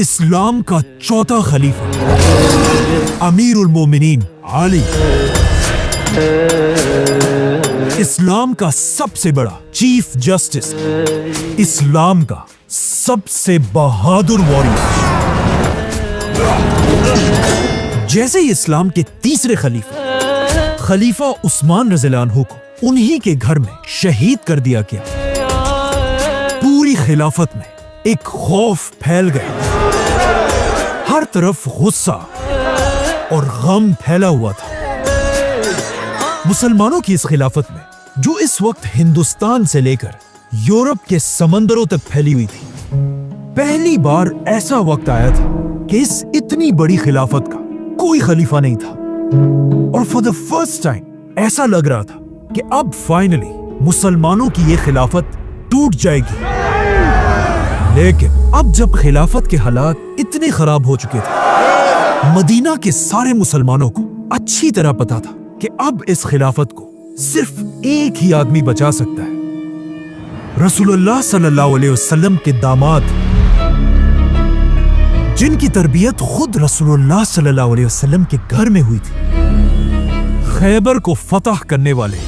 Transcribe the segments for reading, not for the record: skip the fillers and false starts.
इस्लाम का चौथा खलीफा अमीरुल मोमिनीन अली, इस्लाम का सबसे बड़ा चीफ जस्टिस, इस्लाम का सबसे बहादुर वॉरियर। जैसे ही इस्लाम के तीसरे खलीफा उस्मान रज़ियल्लाहु अन्हु को उन्हीं के घर में शहीद कर दिया गया, पूरी खिलाफत में एक खौफ फैल गया। हर तरफ गुस्सा और गम फैला हुआ था। मुसलमानों की इस खिलाफत में, जो इस वक्त हिंदुस्तान से लेकर यूरोप के समंदरों तक फैली हुई थी, पहली बार ऐसा वक्त आया था कि इस इतनी बड़ी खिलाफत का कोई खलीफा नहीं था। और फॉर द फर्स्ट टाइम ऐसा लग रहा था कि अब फाइनली मुसलमानों की ये खिलाफत टूट जाएगी। लेकिन अब जब खिलाफत के हालात इतने खराब हो चुके थे, मदीना के सारे मुसलमानों को अच्छी तरह पता था कि अब इस खिलाफत को सिर्फ एक ही आदमी बचा सकता है, रसूलुल्लाह सल्लल्लाहु अलैहि वसल्लम के दामाद, जिनकी तरबियत खुद रसूलुल्लाह सल्लल्लाहु अलैहि वसल्लम के घर में हुई थी, खैबर को फतह करने वाले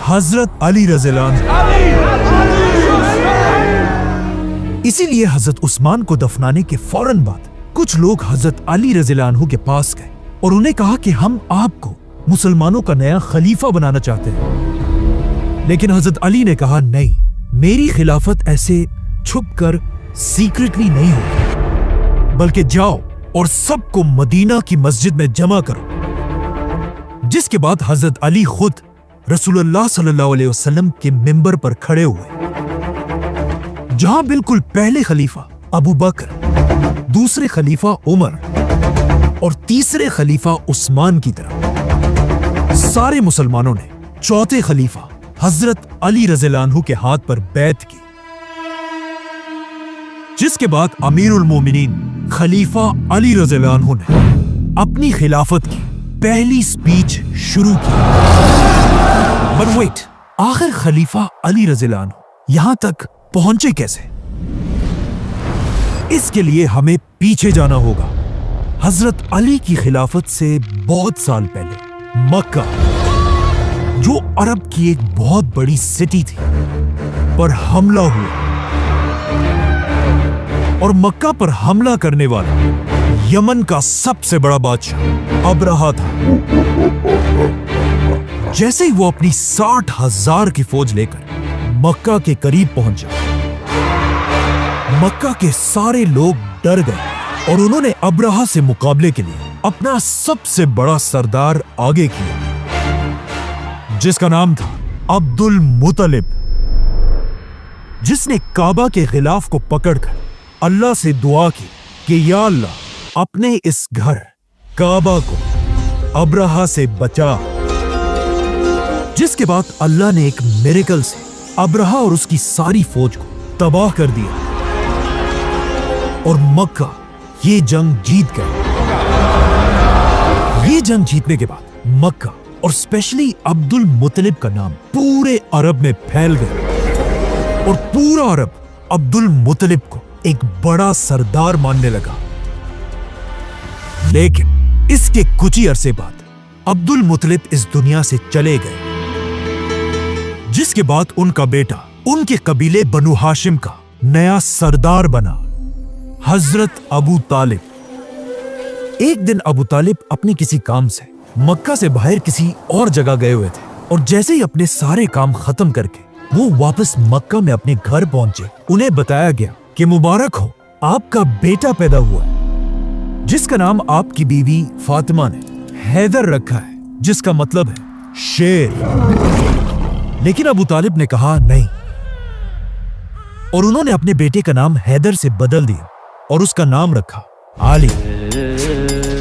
हजरत अली रज़ियल्लाहु अन्हु। इसीलिए हजरत उस्मान को दफनाने के फौरन बाद कुछ लोग हजरत अली रज़ियल्लाहु अन्हु के पास गए और उन्हें कहा कि हम आपको मुसलमानों का नया खलीफा बनाना चाहते हैं। लेकिन हजरत अली ने कहा, नहीं, मेरी खिलाफत ऐसे छुपकर सीक्रेटली नहीं होगी, बल्कि जाओ और सबको मदीना की मस्जिद में जमा करो। जिसके बाद हजरत अली खुद रसूलुल्लाह सल्लल्लाहु अलैहि वसल्लम के मिंबर पर खड़े हुए, जहां बिल्कुल पहले खलीफा अबू बकर, दूसरे खलीफा उमर और तीसरे खलीफा उस्मान की तरह सारे मुसलमानों ने चौथे खलीफा हजरत अली रज़ियल्लाहु अन्हु के हाथ पर बैत की। जिसके बाद अमीरुल मोमिनीन खलीफा अली रज़ियल्लाहु अन्हु ने अपनी खिलाफत की पहली स्पीच शुरू की। बट वेट, आखिर खलीफा अली रज़ियल्लाहु अन्हु यहां तक पहुंचे कैसे? इसके लिए हमें पीछे जाना होगा। हजरत अली की खिलाफत से बहुत साल पहले मक्का, जो अरब की एक बहुत बड़ी सिटी थी, पर हमला हुआ और मक्का पर हमला करने वाला यमन का सबसे बड़ा बादशाह अबरहा था। जैसे ही वो अपनी 60,000 की फौज लेकर मक्का के करीब पहुंचा, मक्का के सारे लोग डर गए और उन्होंने अबरहा से मुकाबले के लिए अपना सबसे बड़ा सरदार आगे किया, जिसका नाम था अब्दुल मुत्तलिब, जिसने काबा के खिलाफ को पकड़कर अल्लाह से दुआ की कि या अल्लाह, अपने इस घर काबा को अबरहा से बचा। जिसके बाद अल्लाह ने एक मिरेकल से अबरहा और उसकी सारी फौज को तबाह कर दिया और मक्का ये जंग जीत गए। ये जंग जीतने के बाद मक्का और स्पेशली अब्दुल मुत्तलिब का नाम पूरे अरब में फैल गया और पूरा अरब अब्दुल मुत्तलिब को एक बड़ा सरदार मानने लगा। लेकिन इसके कुछ ही अरसे बाद अब्दुल मुत्तलिब इस दुनिया से चले गए, जिसके बाद उनका बेटा उनके कबीले बनु हाशिम का नया सरदार बना, हजरत अबू तालिब। एक दिन अबू तालिब अपने किसी काम से मक्का से बाहर किसी और जगह गए हुए थे और जैसे ही अपने सारे काम खत्म करके वो वापस मक्का में अपने घर पहुंचे, उन्हें बताया गया कि मुबारक हो, आपका बेटा पैदा हुआ है, जिसका नाम आपकी बीवी फातिमा ने हैदर रखा है, जिसका मतलब है शेर। लेकिन अबू तालिब ने कहा नहीं, और उन्होंने अपने बेटे का नाम हैदर से बदल दिया और उसका नाम रखा आली।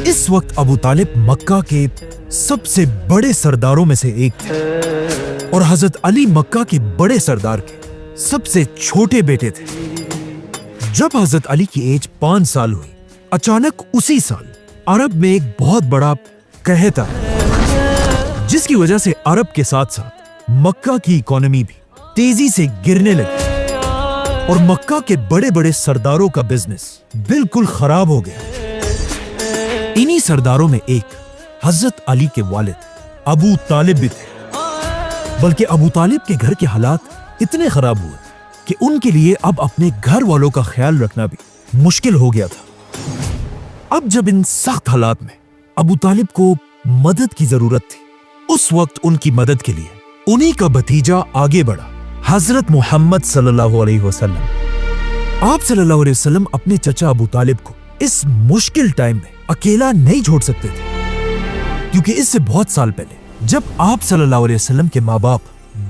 इस वक्त अबू तालिब मक्का के सबसे बड़े सरदारों में से एक थे और हजरत अली मक्का के बड़े सरदार के सबसे छोटे बेटे थे। जब हजरत अली की एज 5 साल हुई, अचानक उसी साल अरब में एक बहुत बड़ा कहत आया, जिसकी वजह से अरब के साथ साथ मक्का की इकोनॉमी भी तेजी से गिरने लगी। اور مکہ کے بڑے بڑے سرداروں کا بزنس بالکل خراب ہو گیا۔ انہی سرداروں میں ایک حضرت علی کے والد ابو طالب بھی تھے، بلکہ ابو طالب کے گھر کے حالات اتنے خراب ہوئے کہ ان کے لیے اب اپنے گھر والوں کا خیال رکھنا بھی مشکل ہو گیا تھا۔ اب جب ان سخت حالات میں ابو طالب کو مدد کی ضرورت تھی، اس وقت ان کی مدد کے لیے انہی کا بھتیجا آگے بڑھا، حضرت محمد صلی اللہ علیہ وسلم۔ آپ صلی اللہ علیہ وسلم اپنے چچا ابو طالب کو اس مشکل ٹائم میں اکیلا نہیں چھوڑ سکتے تھے، کیونکہ اس سے بہت سال پہلے جب آپ صلی اللہ علیہ وسلم کے ماں باپ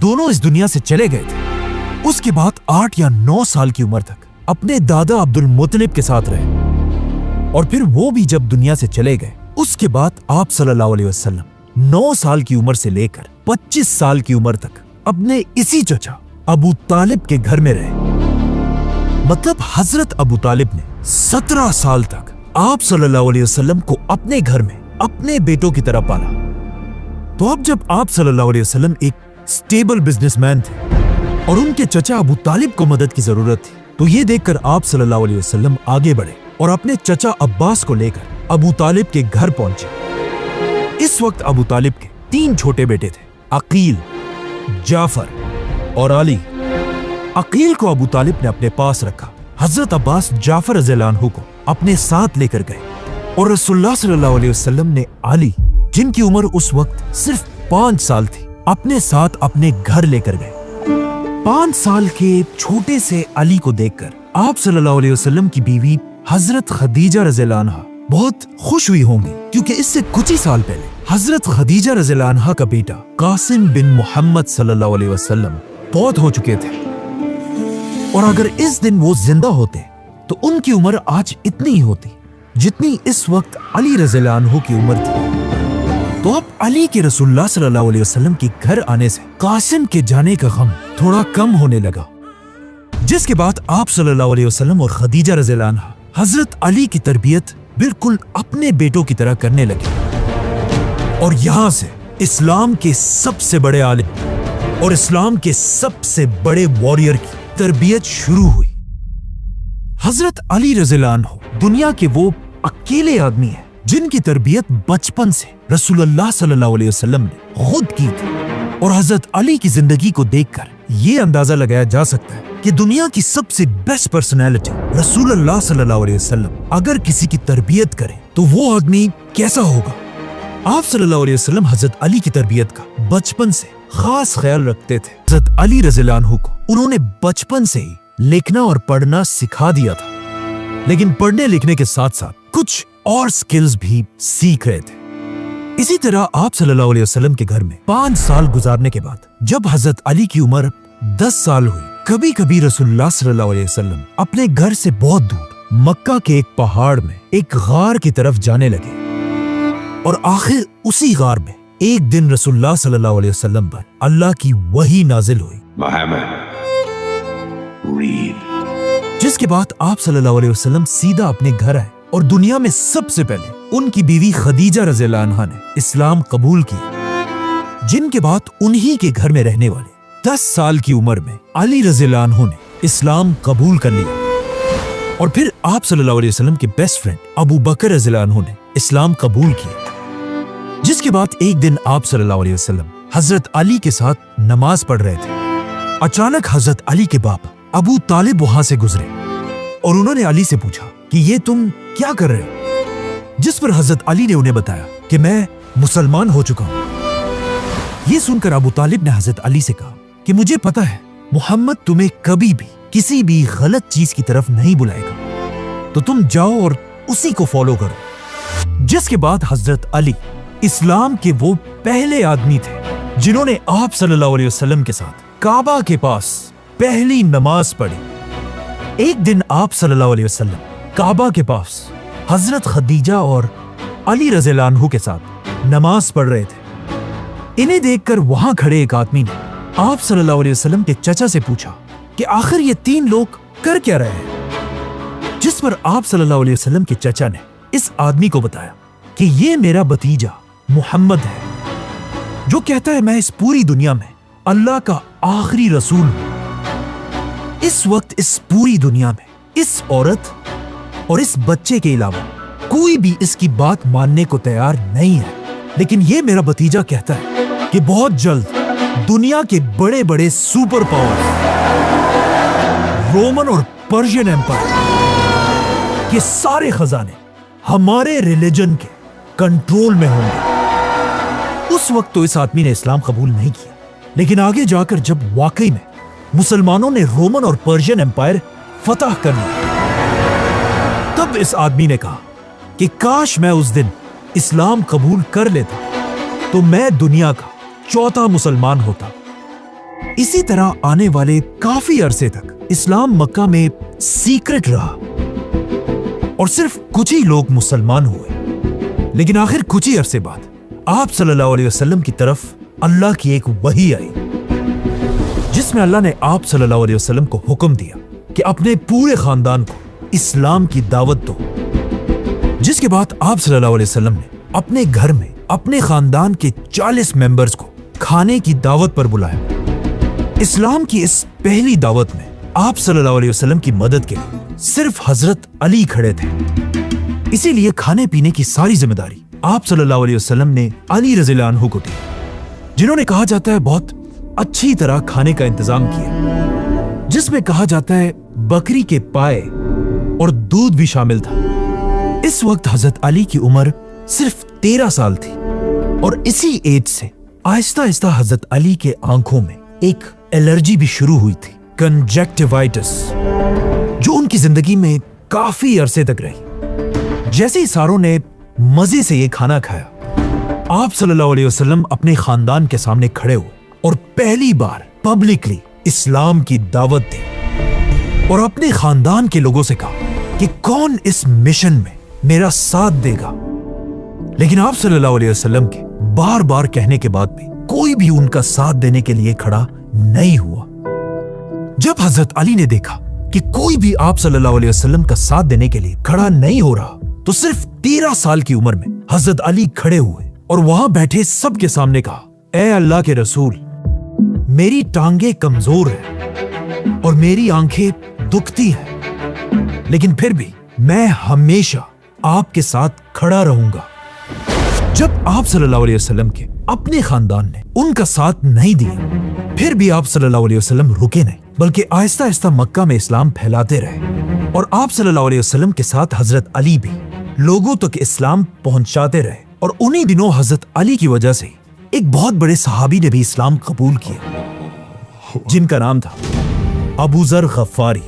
دونوں اس دنیا سے چلے گئے تھے، اس کے بعد 8 یا 9 سال کی عمر تک اپنے دادا عبد المطلب کے ساتھ رہے، اور پھر وہ بھی جب دنیا سے چلے گئے، اس کے بعد آپ صلی اللہ علیہ وسلم 9 سال کی عمر سے لے کر 25 سال کی عمر تک اپنے اسی چچا ابو طالب کے گھر میں رہے۔ مطلب حضرت ابو طالب نے 17 سال تک آپ صلی اللہ علیہ وسلم کو اپنے گھر میں اپنے بیٹوں کی طرح پالا۔ تو اب جب آپ صلی اللہ علیہ وسلم ایک سٹیبل بزنس مین تھے اور ان کے چچا ابو طالب کو مدد کی ضرورت تھی، تو یہ دیکھ کر آپ صلی اللہ علیہ وسلم آگے بڑھے اور اپنے چچا عباس کو لے کر ابو طالب کے گھر پہنچے۔ اس وقت ابو طالب کے 3 چھوٹے بیٹے تھے، عقیل، جعفر اور علی۔ عقیل کو ابو طالب نے اپنے پاس رکھا۔ حضرت عباس جعفر رضی اللہ عنہ کو اپنے ساتھ لے کر گئے، اور رسول اللہ صلی اللہ علیہ وسلم نے علی، جن کی عمر اس وقت صرف 5 سال تھی، اپنے ساتھ اپنے گھر لے کر گئے۔ 5 سال کے چھوٹے سے علی کو دیکھ کر آپ صلی اللہ علیہ وسلم کی بیوی حضرت خدیجہ رضی اللہ عنہ بہت خوش ہوئی ہوں گی، کیونکہ اس سے کچھ ہی سال پہلے حضرت خدیجہ رضی اللہ عنہ کا بیٹا قاسم بن محمد صلی اللہ علیہ وسلم فوت ہو چکے تھے، اور اگر اس دن وہ زندہ ہوتے تو ان کی عمر آج اتنی ہی ہوتی جتنی اس وقت علی رضی اللہ عنہ کی عمر تھی۔ تو اب علی کے رسول اللہ صلی اللہ علیہ وسلم کے گھر آنے سے قاسم کے جانے کا غم تھوڑا کم ہونے لگا، جس کے بعد آپ صلی اللہ علیہ وسلم اور خدیجہ رضی اللہ عنہ حضرت علی کی تربیت بالکل اپنے بیٹوں کی طرح کرنے لگے، اور یہاں سے اسلام کے سب سے بڑے عالم اور اسلام کے سب سے بڑے واریر کی تربیت شروع ہوئی۔ حضرت علی رضی اللہ عنہ دنیا کے وہ اکیلے آدمی ہیں جن کی تربیت بچپن سے رسول اللہ صلی اللہ علیہ وسلم نے خود کی تھی، اور حضرت علی کی زندگی کو دیکھ کر یہ اندازہ لگایا جا سکتا ہے کہ دنیا کی سب سے بیسٹ پرسنالٹی رسول اللہ صلی اللہ علیہ وسلم اگر کسی کی تربیت کرے تو وہ آدمی کیسا ہوگا۔ آپ صلی اللہ علیہ وسلم حضرت علی کی تربیت کا بچپن سے خاص خیال رکھتے تھے۔ حضرت علی رضی اللہ عنہ کو انہوں نے بچپن سے ہی لکھنا اور پڑھنا سکھا دیا تھا، لیکن پڑھنے لکھنے کے ساتھ ساتھ کچھ اور سکلز بھی سیکھ رہے تھے۔ اسی طرح آپ صلی اللہ علیہ وسلم کے گھر میں 5 سال گزارنے کے بعد جب حضرت علی کی عمر 10 سال ہوئی، کبھی کبھی رسول اللہ صلی اللہ علیہ وسلم اپنے گھر سے بہت دور مکہ کے ایک پہاڑ میں ایک غار کی طرف جانے لگے، اور آخر اسی غار میں ایک دن رسول اللہ صلی اللہ علیہ وسلم پر اللہ کی وحی نازل ہوئی، جس کے بعد آپ صلی اللہ علیہ وسلم سیدھا اپنے گھر آئے، اور دنیا میں سب سے پہلے ان کی بیوی خدیجہ رضی اللہ عنہا نے اسلام قبول کی، جن کے بعد انہی کے گھر میں رہنے والے 10 سال کی عمر میں علی رضی اللہ عنہ نے اسلام قبول کر لیا، اور پھر آپ صلی اللہ علیہ وسلم کے بیسٹ فرینڈ ابو بکر رضی اللہ عنہ نے اسلام قبول کیا، جس کے بعد ایک دن آپ صلی اللہ علیہ وسلم حضرت علی کے ساتھ نماز پڑھ رہے تھے۔ اچانک حضرت علی کے باپ ابو طالب وہاں سے گزرے، اور انہوں نے علی سے پوچھا کہ یہ تم کیا کر رہے ہو؟ جس پر حضرت علی نے انہیں بتایا کہ میں مسلمان ہو چکا ہوں۔ یہ سن کر ابو طالب نے حضرت علی سے کہا کہ مجھے پتا ہے محمد تمہیں کبھی بھی کسی بھی غلط چیز کی طرف نہیں بلائے گا، تو تم جاؤ اور اسی کو فالو کرو۔ جس کے بعد حضرت علی اسلام کے وہ پہلے آدمی تھے جنہوں نے آپ صلی اللہ علیہ وسلم کے ساتھ کعبہ کے پاس پہلی نماز پڑھی۔ ایک دن آپ صلی اللہ علیہ وسلم کعبہ کے پاس حضرت خدیجہ اور علی رضی اللہ عنہ کے ساتھ نماز پڑھ رہے تھے۔ انہیں دیکھ کر وہاں کھڑے ایک آدمی نے آپ صلی اللہ علیہ وسلم کے چچا سے پوچھا کہ آخر یہ 3 لوگ کر کیا رہے ہیں؟ جس پر آپ صلی اللہ علیہ وسلم کے چچا نے اس آدمی کو بتایا کہ یہ میرا بھتیجا محمد ہے، جو کہتا ہے میں اس پوری دنیا میں اللہ کا آخری رسول ہوں۔ इस वक्त इस पूरी दुनिया में इस औरत और इस बच्चे के अलावा कोई भी इसकी बात मानने को तैयार नहीं है। लेकिन ये मेरा भतीजा कहता है कि बहुत जल्द दुनिया के बड़े बड़े सुपर पावर्स, रोमन और पर्शियन एम्पायर के सारे खजाने हमारे रिलीजन के कंट्रोल में होंगे। उस वक्त तो इस आदमी ने इस्लाम कबूल नहीं किया, लेकिन आगे जाकर जब वाकई में मुसलमानों ने रोमन और पर्शियन एम्पायर फतह कर लिया, तब इस आदमी ने कहा कि काश मैं उस दिन इस्लाम कबूल कर लेता तो मैं दुनिया का चौथा मुसलमान होता। इसी तरह आने वाले काफी अरसे तक इस्लाम मक्का में सीक्रेट रहा और सिर्फ कुछ ही लोग मुसलमान हुए। लेकिन आखिर कुछ ही अरसे बाद आप सल्लल्लाहु अलैहि वसल्लम की तरफ अल्लाह की एक वही आई, जिसमें अल्लाह ने आप सल्लल्लाहु अलैहि वसल्लम को हुक्म दिया कि अपने पूरे खानदान को इस्लाम की दावत दो। जिसके बाद आप सल्लल्लाहु अलैहि वसल्लम ने अपने घर में अपने खानदान के 40 मेंबर्स को खाने की दावत पर बुलाया। इस्लाम की इस पहली दावत में आप सल्लल्लाहु अलैहि वसल्लम की मदद के लिए सिर्फ हजरत अली खड़े थे। इसीलिए खाने पीने की सारी जिम्मेदारी आप सल्लल्लाहु अलैहि वसल्लम ने अली रज़ियल्लाहु अन्हु को दी, जिन्होंने कहा जाता है बहुत अच्छी तरह खाने का इंतजाम किया, जिसमें कहा जाता है बकरी के पाए और दूध भी शामिल था। इस वक्त हजरत अली की उम्र सिर्फ 13 साल थी और इसी एज से आहिस्ता आहिस्ता हजरत अली के आंखों में एक एलर्जी भी शुरू हुई थी, कंजक्टिवाइटिस, जो उनकी जिंदगी में काफी अरसे तक रही। जैसे ही सारों ने मजे से ये खाना खाया, आप सल्लल्लाहु अलैहि वसल्लम अपने खानदान के सामने खड़े हुए और पहली बार पब्लिकली इस्लाम की दावत दी और अपने खानदान के लोगों से कहा कि कौन इस मिशन में मेरा साथ देगा। लेकिन आप सल्लल्लाहु अलैहि वसल्लम के बार बार कहने के बाद भी कोई भी उनका साथ देने के लिए खड़ा नहीं हुआ। जब हजरत अली ने देखा कि कोई भी आप सल्लल्लाहु अलैहि वसल्लम का साथ देने के लिए खड़ा नहीं हो रहा, तो सिर्फ 13 साल की उम्र में हजरत अली खड़े हुए और वहां बैठे सबके सामने कहा, ए अल्लाह के रसूल, मेरी टांगे कमजोर है और मेरी आंखें दुखती हैं, लेकिन फिर भी मैं हमेशा आपके साथ खड़ा रहूंगा। जब आप सल्लल्लाहु अलैहि वसल्लम के अपने खानदान ने उनका साथ नहीं दिया, फिर भी आप सल्लल्लाहु अलैहि वसल्लम रुके नहीं, बल्कि आहिस्ता आहिस्ता मक्का में इस्लाम फैलाते रहे और आप सल्लल्लाहु अलैहि वसल्लम के साथ हजरत अली भी लोगों तक इस्लाम पहुंचाते रहे। और उन्हीं दिनों हजरत अली की वजह से एक बहुत बड़े सहाबी ने भी इस्लाम कबूल किया, जिनका नाम था अबू जर गफ्फारी।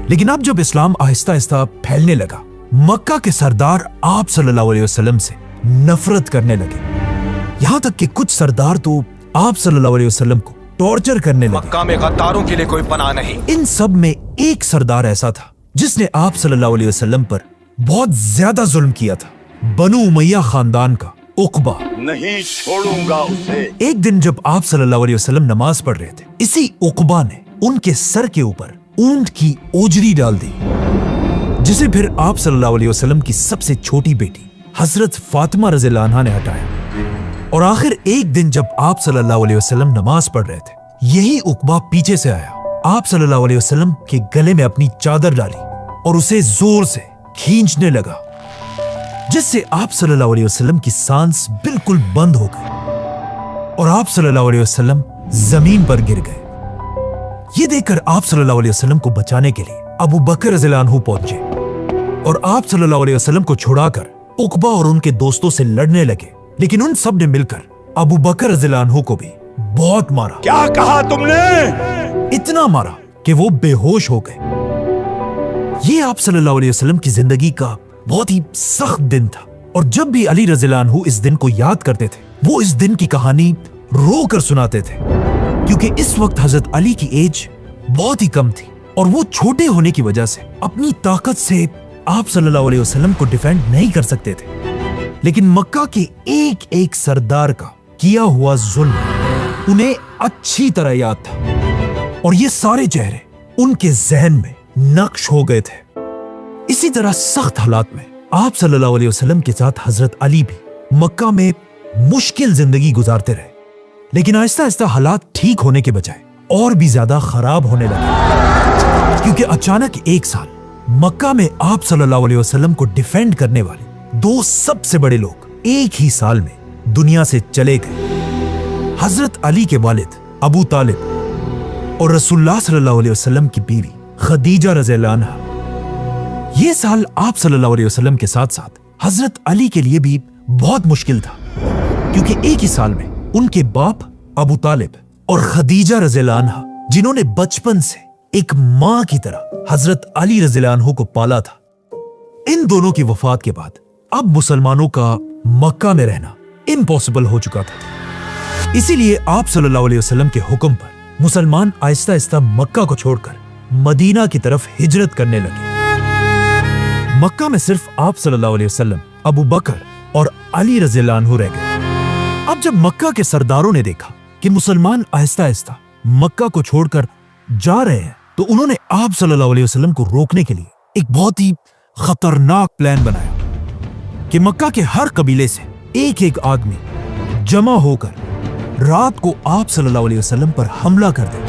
लेकिन अब जब इस्लाम आहिस्ता आहिस्ता फैलने लगा, मक्का के सरदार आप सल्लल्लाहु अलैहि वसल्लम से नफरत करने लगे। यहां तक कि कुछ सरदार तो आप सल्लल्लाहु अलैहि वसल्लम को टॉर्चर करने लगे। मक्का में गद्दारों के लिए कोई पनाह नहीं। इन सब में एक सरदार ऐसा था जिसने आप सल्लल्लाहु अलैहि वसल्लम पर बहुत ज्यादा जुल्म किया था, बनु उमैया खानदान का उकबा। नहीं छोड़ूंगा उसे। एक दिन जब आप सल्लल्लाहु अलैहि वसल्लम नमाज पढ़ रहे थे, इसी उकबा ने उनके सर के ऊपर ऊंट की ओजरी डाल दी, जिसे फिर आप सल्लल्लाहु अलैहि वसल्लम की सबसे छोटी बेटी हजरत फातिमा रज़ियल्लाहु अन्हा ने हटाया। और आखिर एक दिन जब आप सल्लल्लाहु अलैहि वसल्लम नमाज पढ़ रहे थे, यही उकबा पीछे से आया, आप सल्लल्लाहु अलैहि वसल्लम के गले में अपनी चादर डाली और उसे जोर से खींचने लगा, जिससे आप सल्लल्लाहु अलैहि वसल्लम की सांस बिल्कुल बंद हो गई और आप सल्लल्लाहु अलैहि वसल्लम जमीन पर गिर गए। ये देखकर आप सल्लल्लाहु अलैहि वसल्लम को बचाने के लिए अबू बकर रज़ियल्लाहु अन्हु पहुंचे और आप सल्लल्लाहु अलैहि वसल्लम को छुड़ाकर उकबा और उनके दोस्तों से लड़ने लगे। लेकिन उन सब ने मिलकर अबू बकर रज़ियल्लाहु अन्हु को भी बहुत मारा। क्या कहा तुमने? इतना मारा कि वो बेहोश हो गए। ये आप सल्लल्लाहु अलैहि वसल्लम की जिंदगी का बहुत ही सख्त दिन था और जब भी अली रज़ियल्लाहु अन्हु इस दिन को याद करते थे, वो इस दिन की कहानी रो कर सुनाते थे, क्योंकि इस वक्त हजरत अली की एज बहुत ही कम थी और वो छोटे होने की वजह से अपनी ताकत से आप सल्लल्लाहु अलैहि वसल्लम को डिफेंड नहीं कर सकते थे। लेकिन मक्का के एक एक सरदार का किया हुआ जुल्म उन्हें अच्छी तरह याद था और ये सारे चेहरे उनके जहन में नक्श हो गए थे। इसी तरह सख्त हालात में आप सल्लल्लाहु अलैहि वसल्लम के साथ हजरत अली भी मक्का में मुश्किल जिंदगी गुजारते रहे। लेकिन आहिस्ता आहिस्ता हालात ठीक होने के बजाय और भी ज्यादा खराब होने लगे, क्योंकि अचानक एक साल मक्का में आप सल्लल्लाहु अलैहि वसल्लम को डिफेंड करने वाले दो सबसे बड़े लोग एक ही साल में दुनिया से चले गए। हजरत अली के वालिद अबू तालिब और रसूलुल्लाह सल्लल्लाहु अलैहि वसल्लम की बीवी खदीजा रज़ियल्लाहु अन्हा। ये साल आप सल्लल्लाहु अलैहि वसल्लम के साथ साथ हजरत अली के लिए भी बहुत मुश्किल था, क्योंकि एक ही साल में उनके बाप अबू तालिब और खदीजा रज़ियल्लाहु अन्हा, जिन्होंने बचपन से एक मां की तरह हजरत अली रज़ियल्लाहु अन्हु को पाला था, इन दोनों की वफात के बाद अब मुसलमानों का मक्का में रहना इम्पॉसिबल हो चुका था। इसीलिए आप सल्लल्लाहु अलैहि वसल्लम के हुक्म पर मुसलमान आहिस्ता आहिस्ता मक्का को छोड़कर मदीना की तरफ हिजरत करने लगे। मक्का में सिर्फ आप सल्लल्लाहु अलैहि वसल्लम, अबू बकर और अली रज़ियल्लाहु अन्हु रह गए। अब जब मक्का के सरदारों ने देखा कि मुसलमान आहिस्ता आहिस्ता मक्का को छोड़कर जा रहे हैं, तो उन्होंने आप सल्लल्लाहु अलैहि वसल्लम को रोकने के लिए एक बहुत ही खतरनाक प्लान बनाया कि मक्का के हर कबीले से एक एक आदमी जमा होकर रात को आप सल्लल्लाहु अलैहि वसल्लम पर हमला कर दे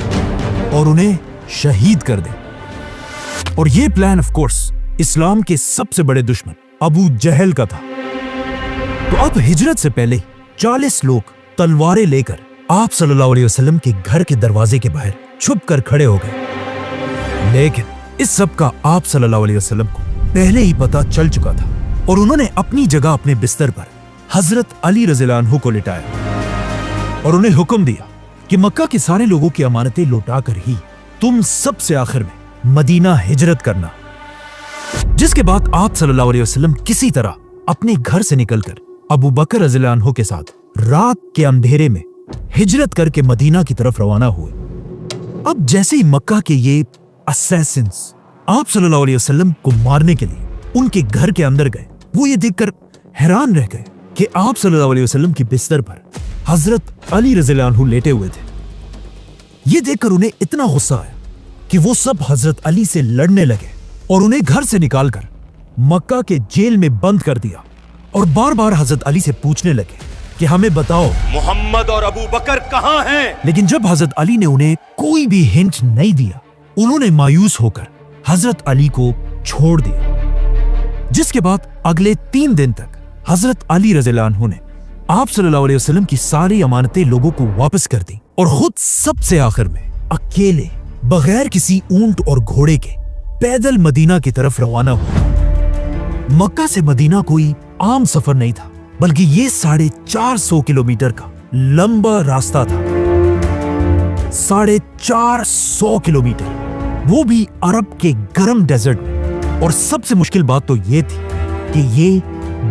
और उन्हें शहीद कर दे। और यह प्लान ऑफ कोर्स इस्लाम के सबसे बड़े दुश्मन अबू जहल का था। तो अब हिजरत से पहले 40 लोग तलवारें लेकर आप सल्लल्लाहु अलैहि वसल्लम के घर के दरवाजे के बाहर छुप कर खड़े हो गए। लेकिन इस सब का आप सल्लल्लाहु अलैहि वसल्लम को पहले ही पता चल चुका था और उन्होंने अपनी जगह अपने बिस्तर पर हजरत अली रज़ियल्लाहु अन्हु को लिटाया और उन्हें हुक्म दिया कि मक्का के सारे लोगों की अमानतें लौटाकर ही तुम सबसे आखिर में मदीना हिजरत करना। जिसके बाद आप सल्लल्लाहु अलैहि वसल्लम किसी तरह अपने घर से निकलकर अबू बकर रज़ियल्लाहु अन्हु के साथ रात के अंधेरे में हिजरत करके मदीना की तरफ रवाना हुए। अब जैसे ही मक्का के ये असैसिन्स आप सल्लल्लाहु अलैहि वसल्लम को मारने के लिए उनके घर के अंदर गए, वो ये देखकर हैरान रह गए कि आप सल्लल्लाहु अलैहि वसल्लम के बिस्तर पर हजरत अली रज़ियल्लाहु अन्हु लेटे हुए थे। ये देखकर उन्हें इतना गुस्सा आया कि वो सब हजरत अली से लड़ने लगे और उन्हें घर से निकालकर मक्का के जेल में बंद कर दिया और बार बार हजरत अली से पूछने लगे कि हमें बताओ मोहम्मद और अबू बकर कहाँ हैं? लेकिन जब हजरत अली ने उन्हें कोई भी हिंट नहीं दिया, उन्होंने मायूस होकर हजरत अली को छोड़ दिया। जिसके बाद अगले 3 दिन तक हजरत अली रज़ियल्लाहु अन्हु ने आप सल्लल्लाहु अलैहि वसल्लम की सारी अमानतें लोगों को वापस कर दी और खुद सबसे आखिर में अकेले बगैर किसी ऊंट और घोड़े के पैदल मदीना की तरफ रवाना हुआ। मक्का से मदीना कोई आम सफर नहीं था, बल्कि ये 450 किलोमीटर का लंबा रास्ता था। 450 किलोमीटर, वो भी अरब के गर्म डेजर्ट में। और सबसे मुश्किल बात तो ये थी कि ये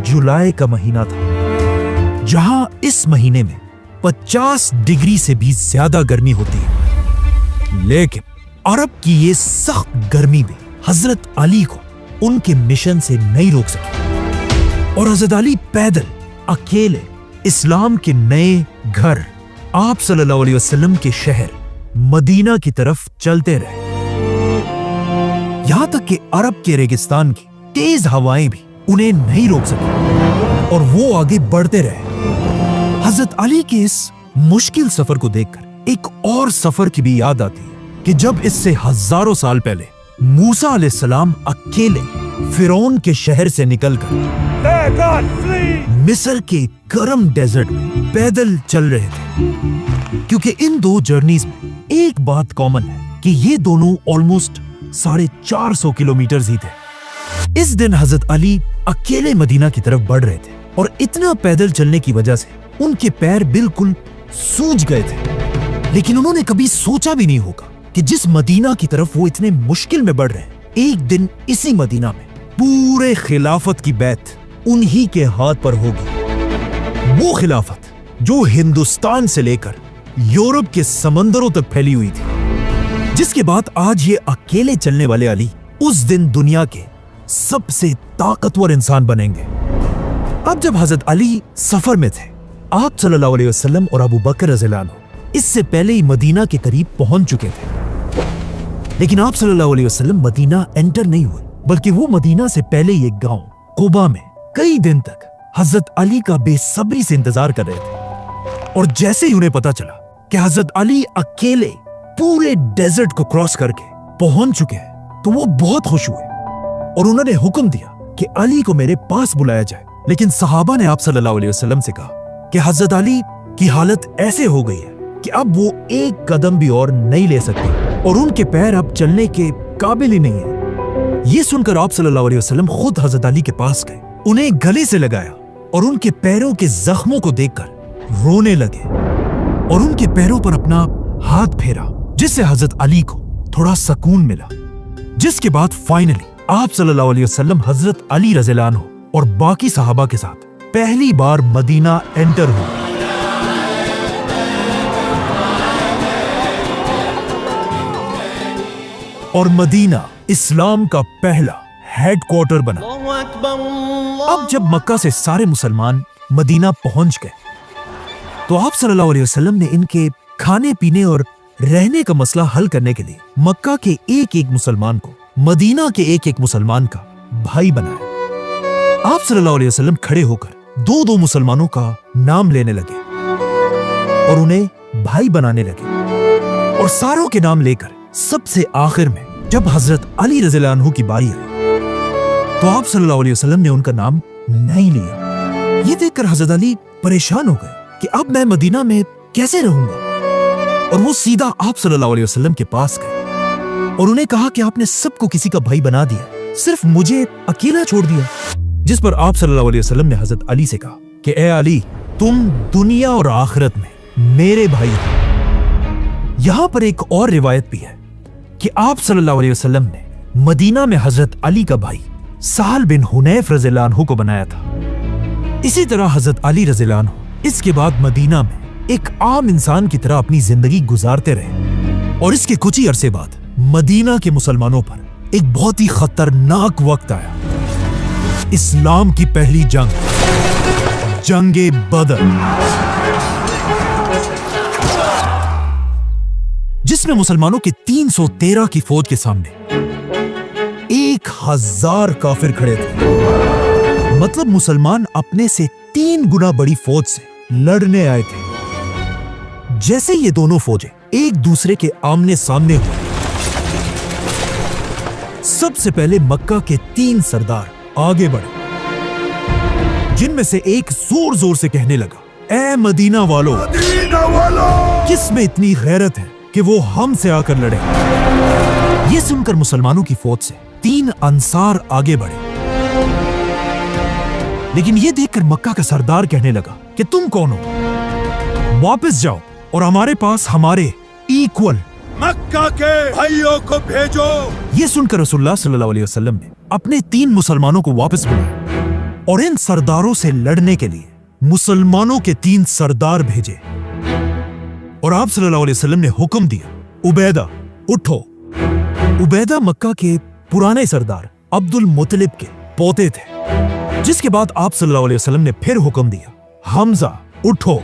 जुलाई का महीना था, जहां इस महीने में 50 डिग्री से भी ज्यादा गर्मी होती है। लेकिन अरब की ये सख्त गर्मी भी हजरत अली को उनके मिशन से नहीं रोक सकी और हजरत अली पैदल अकेले इस्लाम के नए घर आप सल्लल्लाहु अलैहि वसल्लम के शहर मदीना की तरफ चलते रहे। यहां तक कि अरब के रेगिस्तान की तेज हवाएं भी उन्हें नहीं रोक सकी और वो आगे बढ़ते रहे। हजरत अली के इस मुश्किल सफर को देखकर एक और सफर की भी याद आती है कि जब इससे हजारों साल पहले मूसा अलैहिस्सलाम अकेले फिरौन के शहर से निकलकर मिस्र के गर्म डेजर्ट में पैदल चल रहे थे। क्योंकि इन दो जर्नीज में एक बात कॉमन है कि ये दोनों ऑलमोस्ट 450 किलोमीटर ही थे। इस दिन हजरत अली अकेले मदीना की तरफ बढ़ रहे थे और इतना पैदल चलने की वजह से उनके पैर बिल्कुल सूज गए थे। लेकिन उन्होंने कभी सोचा भी नहीं होगा कि जिस मदीना की तरफ वो इतने मुश्किल में बढ़ रहे हैं, एक दिन इसी मदीना में पूरे खिलाफत की बैत उन्हीं के हाथ पर होगी। वो खिलाफत जो हिंदुस्तान से लेकर यूरोप के समंदरों तक फैली हुई थी, जिसके बाद आज ये अकेले चलने वाले अली उस दिन दुनिया के सबसे ताकतवर इंसान बनेंगे। अब जब हजरत अली सफर में थे, आप सल्लल्लाहु अलैहि वसल्लम और अबू बकर रज़ियल्लाहु अन्हु इससे पहले ही मदीना के करीब पहुंच चुके थे। लेकिन आप सल्लल्लाहु अलैहि वसल्लम मदीना एंटर नहीं हुए, बल्कि वो मदीना से पहले ही एक गांव कुबा में कई दिन तक हजरत अली का बेसब्री से इंतजार कर रहे थे। और जैसे ही उन्हें पता चला कि हजरत अली अकेले पूरे डेजर्ट को क्रॉस करके पहुंच चुके हैं तो वो बहुत खुश हुए और उन्होंने हुक्म दिया कि अली को मेरे पास बुलाया जाए। लेकिन सहाबा ने आप सल्लल्लाहु अलैहि वसल्लम से कहा कि हजरत अली की हालत ऐसे हो गई है कि अब वो एक कदम भी और नहीं ले सकते और उनके पैर अब चलने के काबिल ही नहीं है। ये सुनकर आप सल्लल्लाहु अलैहि वसल्लम खुद हजरत अली के पास गए, उन्हें गले से लगाया और उनके पैरों के जख्मों को देखकर रोने लगे और उनके पैरों पर अपना हाथ फेरा, जिससे हजरत अली को थोड़ा सुकून मिला। जिसके बाद फाइनली आप सल्लल्लाहु अलैहि वसल्लम हजरत अली रज़ियल्लाहु अन्हु और बाकी सहाबा के साथ पहली बार मदीना एंटर हुए। और मदीना इस्लाम का पहला हेडक्वार्टर बना। अब जब मक्का से सारे मुसलमान मदीना पहुंच गए तो आप सल्लल्लाहु अलैहि वसल्लम ने इनके खाने पीने और रहने का मसला हल करने के लिए मक्का के एक एक मुसलमान को मदीना के एक एक मुसलमान का भाई बनाया। आप सल्लल्लाहु अलैहि वसल्लम खड़े होकर दो दो मुसलमानों का नाम लेने लगे और उन्हें भाई बनाने लगे और सारों के नाम लेकर सबसे आखिर में जब हजरत अली रज़ियल्लाहु अन्हु की बारी आई तो आप सल्लल्लाहु अलैहि वसल्लम ने उनका नाम नहीं लिया। ये देखकर हजरत अली परेशान हो गए कि अब मैं मदीना में कैसे रहूंगा, और वो सीधा आप सल्लल्लाहु अलैहि वसल्लम के पास गए और उन्हें कहा कि आपने सबको किसी का भाई बना दिया, सिर्फ मुझे अकेला छोड़ दिया। जिस पर आप सल्लल्लाहु अलैहि वसल्लम ने हजरत अली से कहा कि ए अली, तुम दुनिया और आखिरत में मेरे भाई हो। यहां पर एक और रिवायत भी है कि आप सल्लल्लाहु अलैहि वसल्लम ने मदीना में हजरत अली का भाई साल बिन हुनैफ रज़ियल्लाहु अन्हु को बनाया था। इसी तरह हजरत अली रज़ियल्लाहु अन्हु इसके बाद मदीना में एक आम इंसान की तरह अपनी जिंदगी गुजारते रहे और इसके कुछ ही अरसे बाद मदीना के मुसलमानों पर एक बहुत ही खतरनाक वक्त आया। इस्लाम की पहली जंग, जंगे बदर, जिसमें मुसलमानों के 313 की फौज के सामने 1000 काफिर खड़े थे। मतलब मुसलमान अपने से 3 गुना बड़ी फौज से लड़ने आए थे। जैसे ये दोनों फौजें एक दूसरे के आमने सामने हुए, सबसे पहले मक्का के 3 सरदार आगे बढ़े, जिनमें से एक जोर जोर से कहने लगा, ए मदीना वालों, किस में इतनी गैरत है कि वो हमसे आकर लड़े। ये सुनकर मुसलमानों की फौज से 3 अंसार आगे बढ़े, लेकिन ये देखकर मक्का का सरदार कहने लगा कि तुम कौन हो, वापस जाओ और हमारे पास हमारे इक्वल मक्का के भाइयों को भेजो। ये सुनकर रसूलुल्लाह सल्लल्लाहु अलैहि वसल्लम ने अपने 3 मुसलमानों को वापस बुलाया और इन सरदारों से लड़ने के लिए मुसलमानों के 3 सरदार भेजे। और आप सल्लल्लाहु अलैहि वसल्लम ने हुक्म दिया, उबैदा उठो। उबैदा मक्का के पुराने सरदार अब्दुल मुत्तलिब के पोते थे। जिसके बाद आप सल्लल्लाहु अलैहि वसल्लम ने फिर हुक्म दिया, हमजा उठो।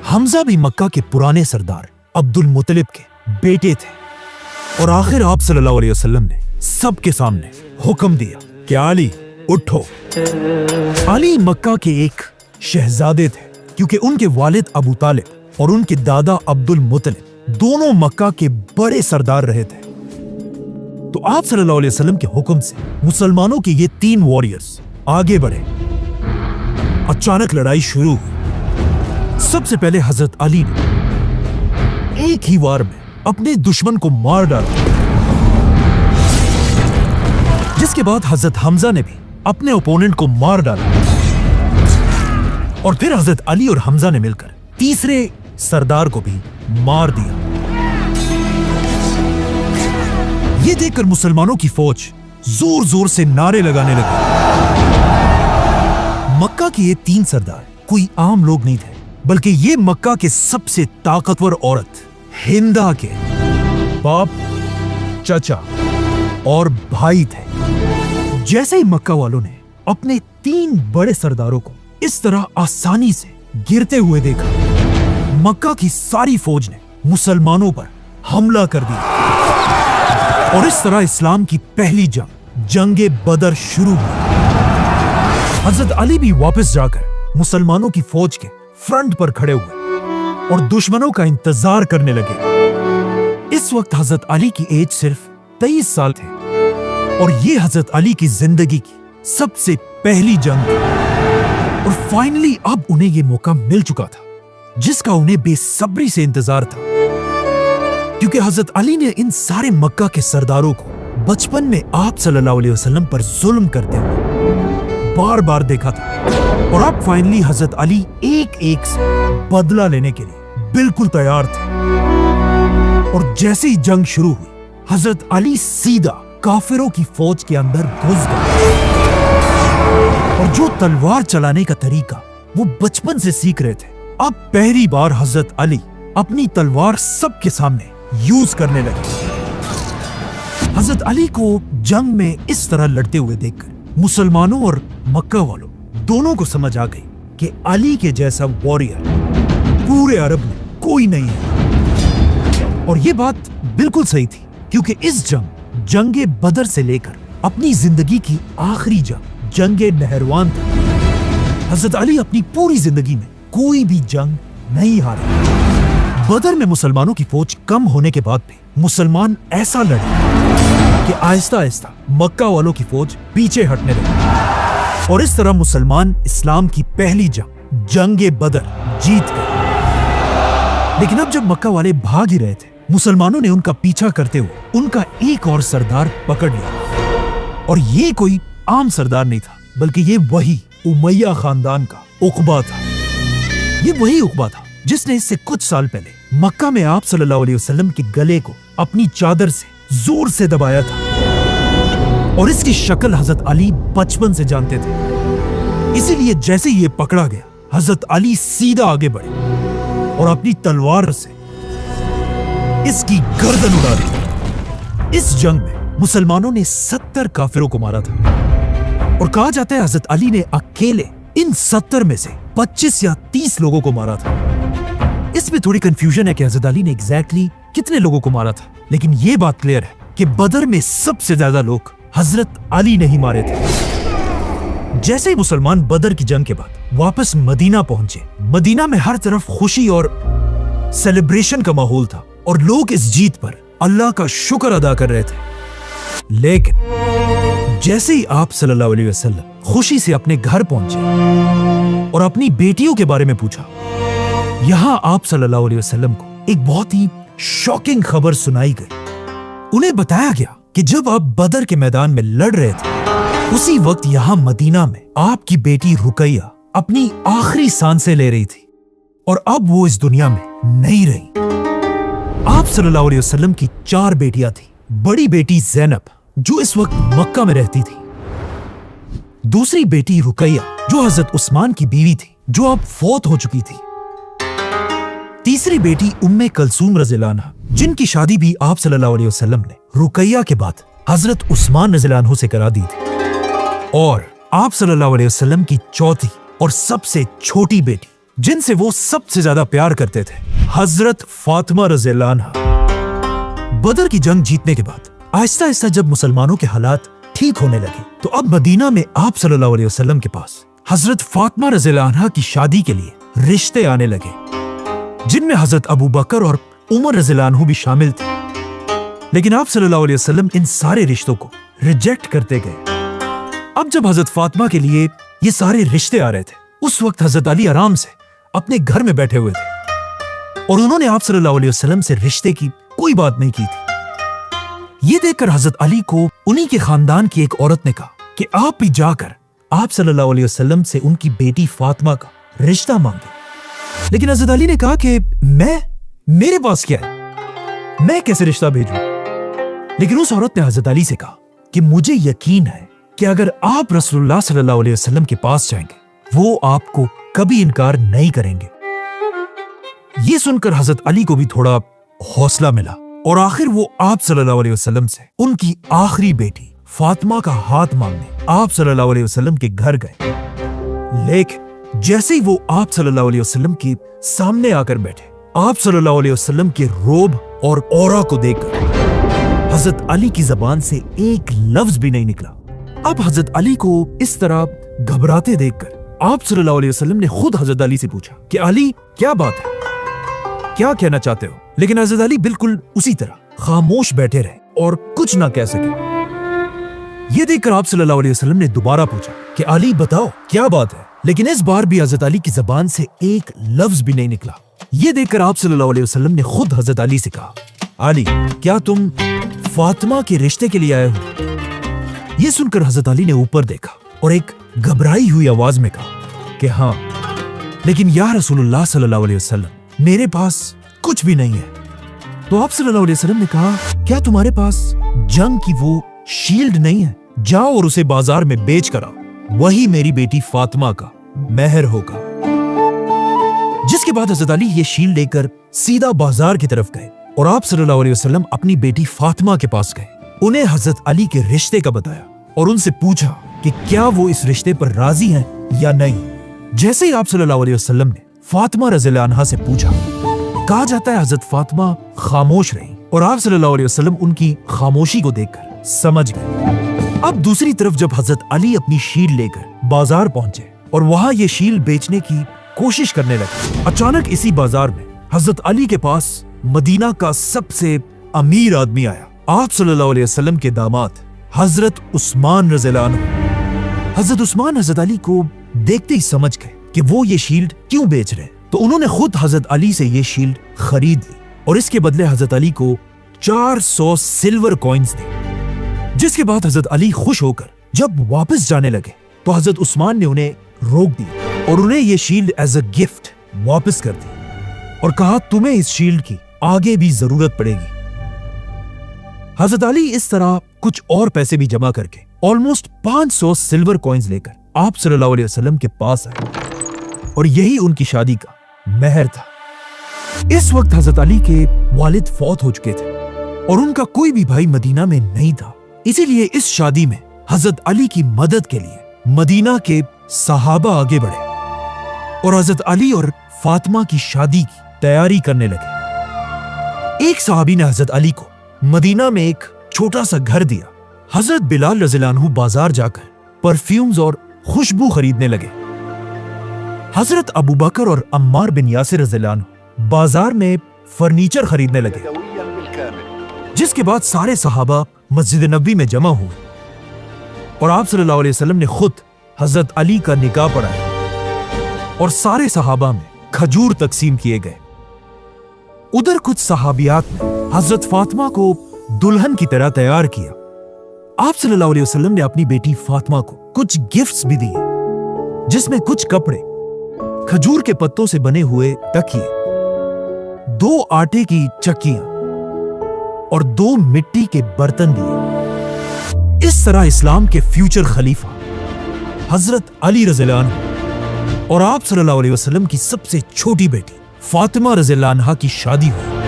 हमजा भी मक्का के पुराने सरदार अब्दुल मुत्तलिब के बेटे थे। और आखिर आप सल्लल्लाहु अलैहि वसल्लम ने सबके सामने हुक्म दिया कि अली उठो। अली मक्का के एक शहजादे थे, क्योंकि उनके वालिद अबू तालिब और उनके दादा अब्दुल मुत्तलिब दोनों मक्का के बड़े सरदार रहे थे। तो आप सल्लल्लाहु अलैहि वसल्लम के हुक्म से मुसलमानों के ये 3 वॉरियर्स आगे बढ़े। अचानक लड़ाई शुरू हुई। सबसे पहले हजरत अली ने एक ही वार में अपने दुश्मन को मार डाला, जिसके बाद हजरत हमजा ने भी अपने ओपोनेंट को मार डाला और फिर हजरत अली और हमजा ने मिलकर तीसरे सरदार को भी मार दिया। ये देखकर मुसलमानों की फौज जोर जोर से नारे लगाने लगी। मक्का के ये 3 सरदार कोई आम लोग नहीं थे, बल्कि ये मक्का के सबसे ताकतवर औरत हिंदा के बाप, चाचा और भाई थे। जैसे ही मक्का वालों ने अपने 3 बड़े सरदारों को इस तरह आसानी से गिरते हुए देखा, मक्का की सारी फौज ने मुसलमानों पर हमला कर दिया और इस तरह इस्लाम की पहली जंग, जंगे बदर शुरू हुई। हजरत अली भी वापस जाकर मुसलमानों की फौज के फ्रंट पर खड़े हुए और दुश्मनों का इंतजार करने लगे। इस वक्त हजरत अली की एज सिर्फ 23 साल थे और ये हजरत अली की जिंदगी की सबसे पहली जंग थी। और फाइनली अब उन्हें ये मौका मिल चुका था जिसका उन्हें बेसब्री से इंतजार था, क्योंकि हजरत अली ने इन सारे मक्का के सरदारों को बचपन में आप सल्लल्लाहु अलैहि वसल्लम पर जुल्म करते हुए बार बार देखा था। और अब फाइनली हजरत अली एक एक से बदला लेने के लिए बिल्कुल तैयार थे। और जैसे ही जंग शुरू हुई, हजरत अली सीधा काफिरों की फौज के अंदर घुस गए और जो तलवार चलाने का तरीका वो बचपन से सीख रहे थे, अब पहली बार हजरत अली अपनी तलवार सबके सामने यूज करने लगे। हजरत अली को जंग में इस तरह लड़ते हुए देखकर मुसलमानों और मक्का वालों दोनों को समझ आ गई कि अली के जैसा वॉरियर पूरे अरब में कोई नहीं है। और ये बात बिल्कुल सही थी, क्योंकि इस जंगे बदर से लेकर अपनी जिंदगी की आखिरी जंगे नहरवान तक हजरत अली अपनी पूरी जिंदगी में कोई भी जंग नहीं हारे। बदर में मुसलमानों की फौज कम होने के बाद भी मुसलमान ऐसा लड़े कि आहिस्ता आहिस्ता मक्का वालों की फौज पीछे हटने लगी और इस तरह मुसलमान इस्लाम की पहली जंगे बदर जीत गए। लेकिन अब जब मक्का वाले भाग ही रहे थे, मुसलमानों ने उनका पीछा करते हुए उनका एक और सरदार पकड़ लिया। और ये कोई आम सरदार नहीं था, बल्कि ये वही उमैया खानदान का उकबा था। ये वही उकबा था जिसने इससे कुछ साल पहले मक्का में आप सल्लल्लाहु अलैहि वसल्लम के गले को अपनी चादर से जोर से दबाया था। और इसकी शक्ल हजरत अली बचपन से जानते थे। इसीलिए जैसे ये पकड़ा गया, हजरत अली सीधा आगे बढ़े और अपनी तलवार से इसकी गर्दन उड़ा दी। इस जंग में मुसलमानों ने 70 काफिरों को मारा था और कहा जाता है हजरत अली ने अकेले इन 70 में से 25 या 30 लोगों को मारा था। इसमें थोड़ी कंफ्यूजन है कि हजरत अली ने एग्जैक्टली कितने लोगों को मारा था, लेकिन यह बात क्लियर है कि बदर में सबसे ज्यादा लोग हजरत अली ने ही मारे थे। जैसे ही मुसलमान बदर की जंग के बाद वापस मदीना पहुंचे, मदीना में हर तरफ खुशी और सेलिब्रेशन का माहौल था और लोग इस जीत पर अल्लाह का शुक्र अदा कर रहे थे। लेकिन जैसे ही आप सल्लल्लाहु अलैहि वसल्लम खुशी से अपने घर पहुंचे और अपनी बेटियों के बारे में पूछा, यहां आप सल्लल्लाहु अलैहि वसल्लम को एक बहुत ही शॉकिंग खबर सुनाई गई। उन्हें बताया गया कि जब आप बदर के मैदान में लड़ रहे थे, उसी वक्त यहां मदीना में आपकी बेटी रुकैया अपनी आखिरी सांसें ले रही थी और अब वो इस दुनिया में नहीं रही। आप सल्लल्लाहु अलैहि वसल्लम की 4 बेटियां थी। बड़ी बेटी ज़ैनब जो इस वक्त मक्का में रहती थी, दूसरी बेटी रुकैया जो हजरत उस्मान की बीवी थी जो अब फौत हो चुकी थी, तीसरी बेटी उम्मे कलसूम रज़ियल्लाहु अन्हा जिनकी शादी भी आप सल्लल्लाहु अलैहि वसल्लम ने रुकैया के बाद हजरत उस्मान रज़ियल्लाहु अन्हु से करा दी थी, और आप सल्लल्लाहु अलैहि वसल्लम की चौथी और सबसे छोटी बेटी जिनसे वो सबसे ज्यादा प्यार करते थे, हजरत फातिमा रज़ियल्लाहु अन्हा। बदर की जंग जीतने के बाद आहिस्ता आहिस्ता जब मुसलमानों के हालात ठीक होने लगे, तो अब मदीना में आप सल्लल्लाहु अलैहि वसल्लम के पास हजरत फातिमा रज़ियल्लाहु अन्हा की शादी के लिए रिश्ते आने लगे, जिनमें हजरत अबू बकर और उमर रज़ियल्लाहु अन्हु भी शामिल थे। लेकिन आप सल्लल्लाहु अलैहि वसल्लम इन सारे रिश्तों को रिजेक्ट करते गए। अब जब हजरत फातिमा के लिए ये सारे रिश्ते आ रहे थे, उस वक्त हजरत अली आराम से अपने घर में बैठे हुए थे और उन्होंने आप सल्लल्लाहु अलैहि वसल्लम से रिश्ते की कोई बात नहीं की थी। ये देखकर हजरत अली को उन्हीं के खानदान की एक औरत ने कहा कि आप भी जाकर आप सल्लल्लाहु अलैहि वसल्लम से उनकी बेटी फातिमा का रिश्ता मांगे। लेकिन हजरत अली ने कहा कि मेरे पास क्या है, मैं कैसे रिश्ता भेजूं? लेकिन उस औरत ने हजरत अली से कहा कि मुझे यकीन है कि अगर आप रसूलुल्लाह सल्लल्लाहु अलैहि वसल्लम के पास जाएंगे, वो आपको कभी इनकार नहीं करेंगे। ये सुनकर हजरत अली को भी थोड़ा हौसला मिला और आखिर वो आप सल्लल्लाहु अलैहि वसल्लम से उनकी आखिरी बेटी फातिमा का हाथ मांगने आप सल्लल्लाहु अलैहि वसल्लम के घर गए। लेकिन जैसे ही वो आप सल्लल्लाहु अलैहि वसल्लम के सामने आकर बैठे, आप सल्लल्लाहु अलैहि वसल्लम के रोब और औरा को देखकर हजरत अली की जबान से एक लफ्ज भी नहीं निकला। अब हजरत अली को इस तरह घबराते देखकर आप सल्लल्लाहु अलैहि वसल्लम ने खुद हजरत अली से पूछा कि अली क्या बात है, क्या कहना चाहते हो? लेकिन हजरत अली बिल्कुल उसी तरह खामोश बैठे रहे और कुछ ना कह सके। ये देखकर आप सल्लल्लाहु अलैहि वसल्लम ने दोबारा पूछा कि अली बताओ क्या बात है, लेकिन इस बार भी हजरत अली की जबान से एक लफ्ज भी नहीं निकला। ये देखकर आप सल्लल्लाहु अलैहि वसल्लम ने खुद हजरत अली से कहा, अली क्या तुम फातिमा के रिश्ते के लिए आए हो? ये सुनकर हजरत अली ने ऊपर देखा और एक घबराई हुई आवाज में कहा कि हाँ, लेकिन या रसूलुल्लाह सल्लल्लाहु अलैहि वसल्लम मेरे पास कुछ भी नहीं है। तो आप सल्लल्लाहु अलैहि वसल्लम ने कहा, क्या तुम्हारे पास जंग की वो शील्ड नहीं है? जाओ और उसे बाजार में बेच कर आओ, वही मेरी बेटी फातिमा का मेहर होगा। जिसके बाद हजरत अली ये शील्ड लेकर सीधा बाजार की तरफ गए और आप सल्लल्लाहु अलैहि वसल्लम अपनी बेटी फातिमा के पास गए। उन्हें हजरत अली के रिश्ते का बताया और उनसे पूछा कि क्या वो इस रिश्ते पर राजी हैं या नहीं। जैसे ही आप सल्लल्लाहु अलैहि वसल्लम ने फातिमा रज़ियल्लाहु अन्हा से पूछा, कहा जाता है हजरत फातिमा खामोश रही और आप सल्लल्लाहु अलैहि वसल्लम उनकी खामोशी को देखकर समझ गए। अब दूसरी तरफ जब हजरत अली अपनी शील्ड लेकर बाजार पहुंचे और वहां ये शील्ड बेचने की कोशिश करने लगे, अचानक इसी बाजार में हजरत अली के पास मदीना का सबसे अमीर आदमी आया, आप सल्लल्लाहु अलैहि वसल्लम के दामाद हजरत उस्मान रज़ियल्लाहु अन्हु। हजरत उस्मान हजरत अली को देखते ही समझ गए कि वो ये शील्ड क्यों बेच रहे हैं, तो उन्होंने खुद हजरत अली से ये शील्ड खरीद ली और इसके बदले हजरत अली को 400 सिल्वर कॉइन्स दी। जिसके बाद हजरत अली खुश होकर जब वापस जाने लगे तो हजरत उस्मान ने उन्हें रोक दिया और उन्हें ये शील्ड एज अ गिफ्ट वापस कर दी और कहा, तुम्हें इस शील्ड की आगे भी जरूरत पड़ेगी। हजरत अली इस तरह कुछ और पैसे भी जमा करके ऑलमोस्ट 500 सिल्वर कॉइन्स लेकर आप सल्लल्लाहु अलैहि वसल्लम के पास आए और यही उनकी शादी का मेहर था। इस वक्त हजरत अली के वालिद फौत हो चुके थे और उनका कोई भी भाई मदीना में नहीं था, इसीलिए इस शादी में हजरत अली की मदद के लिए मदीना के सहाबा आगे बढ़े और हजरत अली और फातिमा की शादी की तैयारी करने लगे। एक सहाबी ने हजरत अली को मदीना में एक छोटा सा घर दिया। हजरत बिलाल रज़ियल्लाहु अन्हु बाजार जाकर परफ्यूम्स और खुशबू खरीदने लगे। हजरत अबू बकर और अम्मार बिन यासिर रज़ियल्लाहु अन्हु बाजार में फर्नीचर खरीदने लगे। जिसके बाद सारे सहाबा मस्जिद नबी में जमा हुए और आप सल्लल्लाहु अलैहि वसल्लम ने खुद हजरत अली का निकाह पढ़ाया और सारे सहाबा में खजूर तकसीम किए गए। उधर कुछ सहाबियात ने हजरत फातिमा को दुल्हन की तरह तैयार किया। आप सल्लल्लाहु अलैहि वसल्लम ने अपनी बेटी फातिमा को कुछ गिफ्ट्स भी दिए, जिसमें कुछ कपड़े, खजूर के पत्तों से बने हुए तकिए, 2 आटे की चक्कियां और 2 मिट्टी के बर्तन दिए। इस तरह इस्लाम के फ्यूचर खलीफा हजरत अली रज़ियल्लाहु अन्हु और आप सल्लल्लाहु अलैहि वसल्लम की सबसे छोटी बेटी फातिमा रज़ियल्लाहु अन्हा की शादी हुई।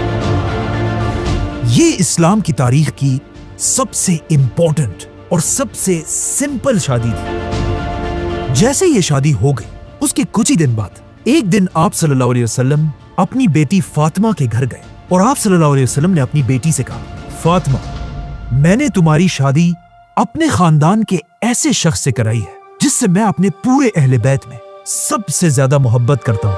ये इस्लाम की तारीख की सबसे इंपॉर्टेंट और सबसे सिंपल शादी थी। जैसे ये शादी हो गई, उसके कुछ ही दिन बाद एक दिन आप सल्लल्लाहु अलैहि वसल्लम अपनी बेटी फातिमा के घर गए और आप सल्लल्लाहु अलैहि वसल्लम ने अपनी बेटी से कहा, फातिमा, मैंने तुम्हारी शादी अपने खानदान के ऐसे शख्स से कराई है जिससे मैं अपने पूरे अहले बैत में सबसे ज्यादा मोहब्बत करता हूँ।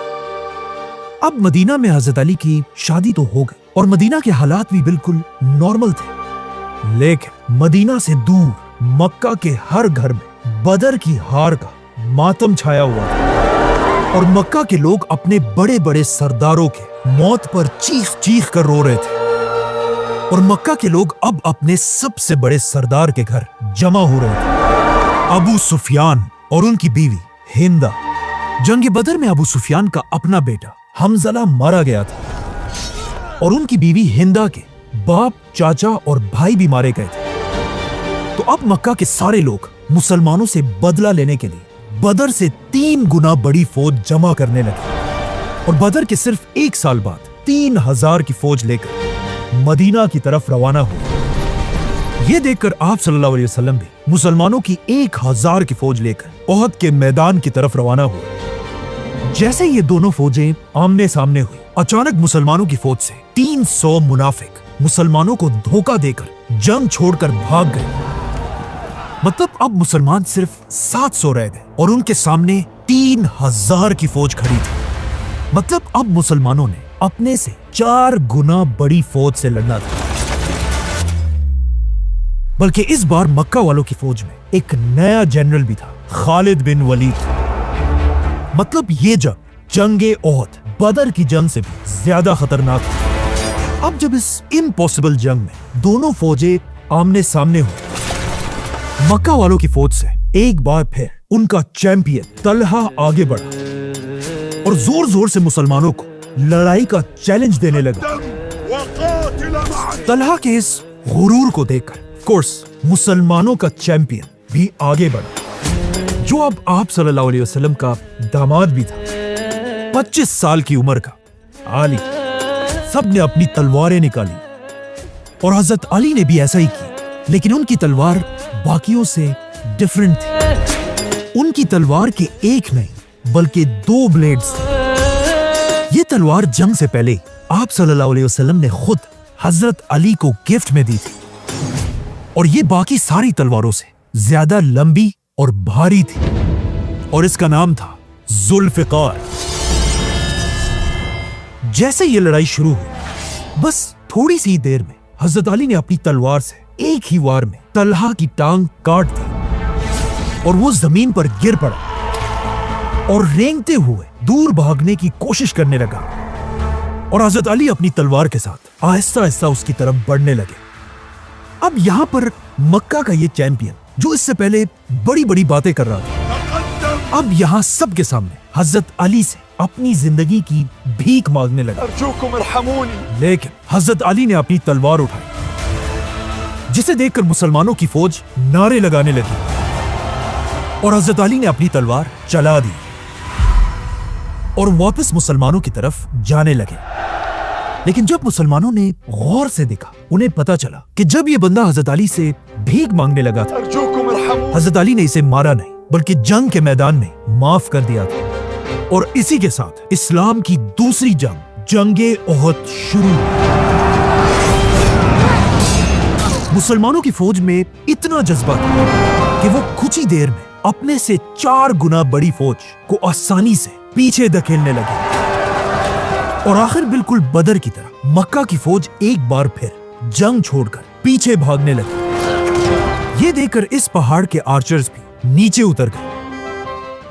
अब मदीना में हजरत अली की शादी तो हो गई और मदीना के हालात भी बिल्कुल नॉर्मल थे, लेकिन मदीना से दूर मक्का के हर घर में बदर की हार का मातम छाया हुआ था और मक्का के लोग अपने बड़े बड़े सरदारों के मौत पर चीख चीख कर रो रहे थे और मक्का के लोग अब अपने सबसे बड़े सरदार के घर जमा हो रहे थे, अबू सुफियान और उनकी बीवी हिंदा। जंग बदर में अबू सुफियान का अपना बेटा हमज़ला मारा गया था और उनकी बीवी हिंदा के बाप, चाचा और भाई भी मारे गए थे। तो अब मक्का के सारे लोग मुसलमानों से बदला लेने के लिए बदर से 3 गुना बड़ी फौज जमा करने लगे और बदर के सिर्फ 1 साल बाद 3000 की फौज लेकर मदीना की तरफ रवाना हुए। ये देखकर आप सल्लल्लाहु अलैहि वसल्लम भी मुसलमानों की 1000 की फौज लेकर ओहद के मैदान की तरफ रवाना हुए। जैसे ये दोनों फौजें आमने सामने हुई, अचानक मुसलमानों की फौज से 300 मुनाफिक मुसलमानों को धोखा देकर जंग छोड़कर भाग गए। मतलब अब मुसलमान सिर्फ 700 रह गए और उनके सामने 3000 की फौज खड़ी थी। मतलब अब मुसलमानों ने अपने से 4 गुना बड़ी फौज से लड़ना था। बल्कि इस बार मक्का वालों की फौज में एक नया जनरल भी था, खालिद बिन वलीद। मतलब ये जंगे ओहद बदर की जंग से भी ज्यादा खतरनाक थी। अब जब इस इम्पॉसिबल जंग में दोनों फौजें आमने सामने हुई, मक्का वालों की फौज से एक बार फिर उनका चैंपियन तलहा आगे बढ़ा और जोर जोर से मुसलमानों को लड़ाई का चैलेंज देने लगा। तलहा के इस गुरूर को देखकर कोर्स मुसलमानों का चैंपियन भी आगे बढ़ा, जो अब आप सल्लल्लाहु अलैहि वसल्लम का दामाद भी था, 25 साल की उम्र का अली। सब ने अपनी तलवारें निकाली और हजरत अली ने भी ऐसा ही किया, लेकिन उनकी तलवार बाकियों से डिफरेंट थी। उनकी तलवार के एक नहीं बल्कि 2 ब्लेड्स थे। ये तलवार जंग से पहले आप सल्लल्लाहु अलैहि वसल्लम ने खुद हजरत अली को गिफ्ट में दी थी और ये बाकी सारी तलवारों से ज्यादा लंबी और भारी थी और इसका नाम था जुल्फिकार। जैसे ये लड़ाई शुरू हुई, बस थोड़ी सी देर में हजरत अली ने अपनी तलवार से एक ही वार में तलहा की टांग काट दी और वो जमीन पर गिर पड़ा और रेंगते हुए दूर भागने की कोशिश करने लगा और हजरत अली अपनी तलवार के साथ आहिस्ता आहिस्ता उसकी तरफ बढ़ने लगे। अब यहां पर मक्का का ये चैंपियन जो इससे पहले बड़ी बड़ी बातें कर रहा था, अब यहां सबके सामने हजरत अली से अपनी जिंदगी की भीख मांगने लगा। लेकिन हजरत अली ने अपनी तलवार उठाई, जिसे देखकर मुसलमानों की फौज नारे लगाने लगी और हजरत अली ने अपनी तलवार चला दी और वापस मुसलमानों की तरफ जाने लगे। लेकिन जब मुसलमानों ने गौर से देखा, उन्हें पता चला कि जब ये बंदा हजरत अली से भीख मांगने लगा था, हजरत अली ने इसे मारा नहीं बल्कि जंग के मैदान में माफ कर दिया था और इसी के साथ इस्लाम की दूसरी जंग, जंगे ओहद शुरू हुई। मुसलमानों की फौज में इतना जज्बा था कि वो कुछ ही देर में अपने से 4 गुना बड़ी फौज को आसानी से पीछे धकेलने लगे और आखिर बिल्कुल बदर की तरह मक्का की फौज एक बार फिर जंग छोड़कर पीछे भागने लगी। ये देखकर इस पहाड़ के आर्चर्स भी नीचे उतर गए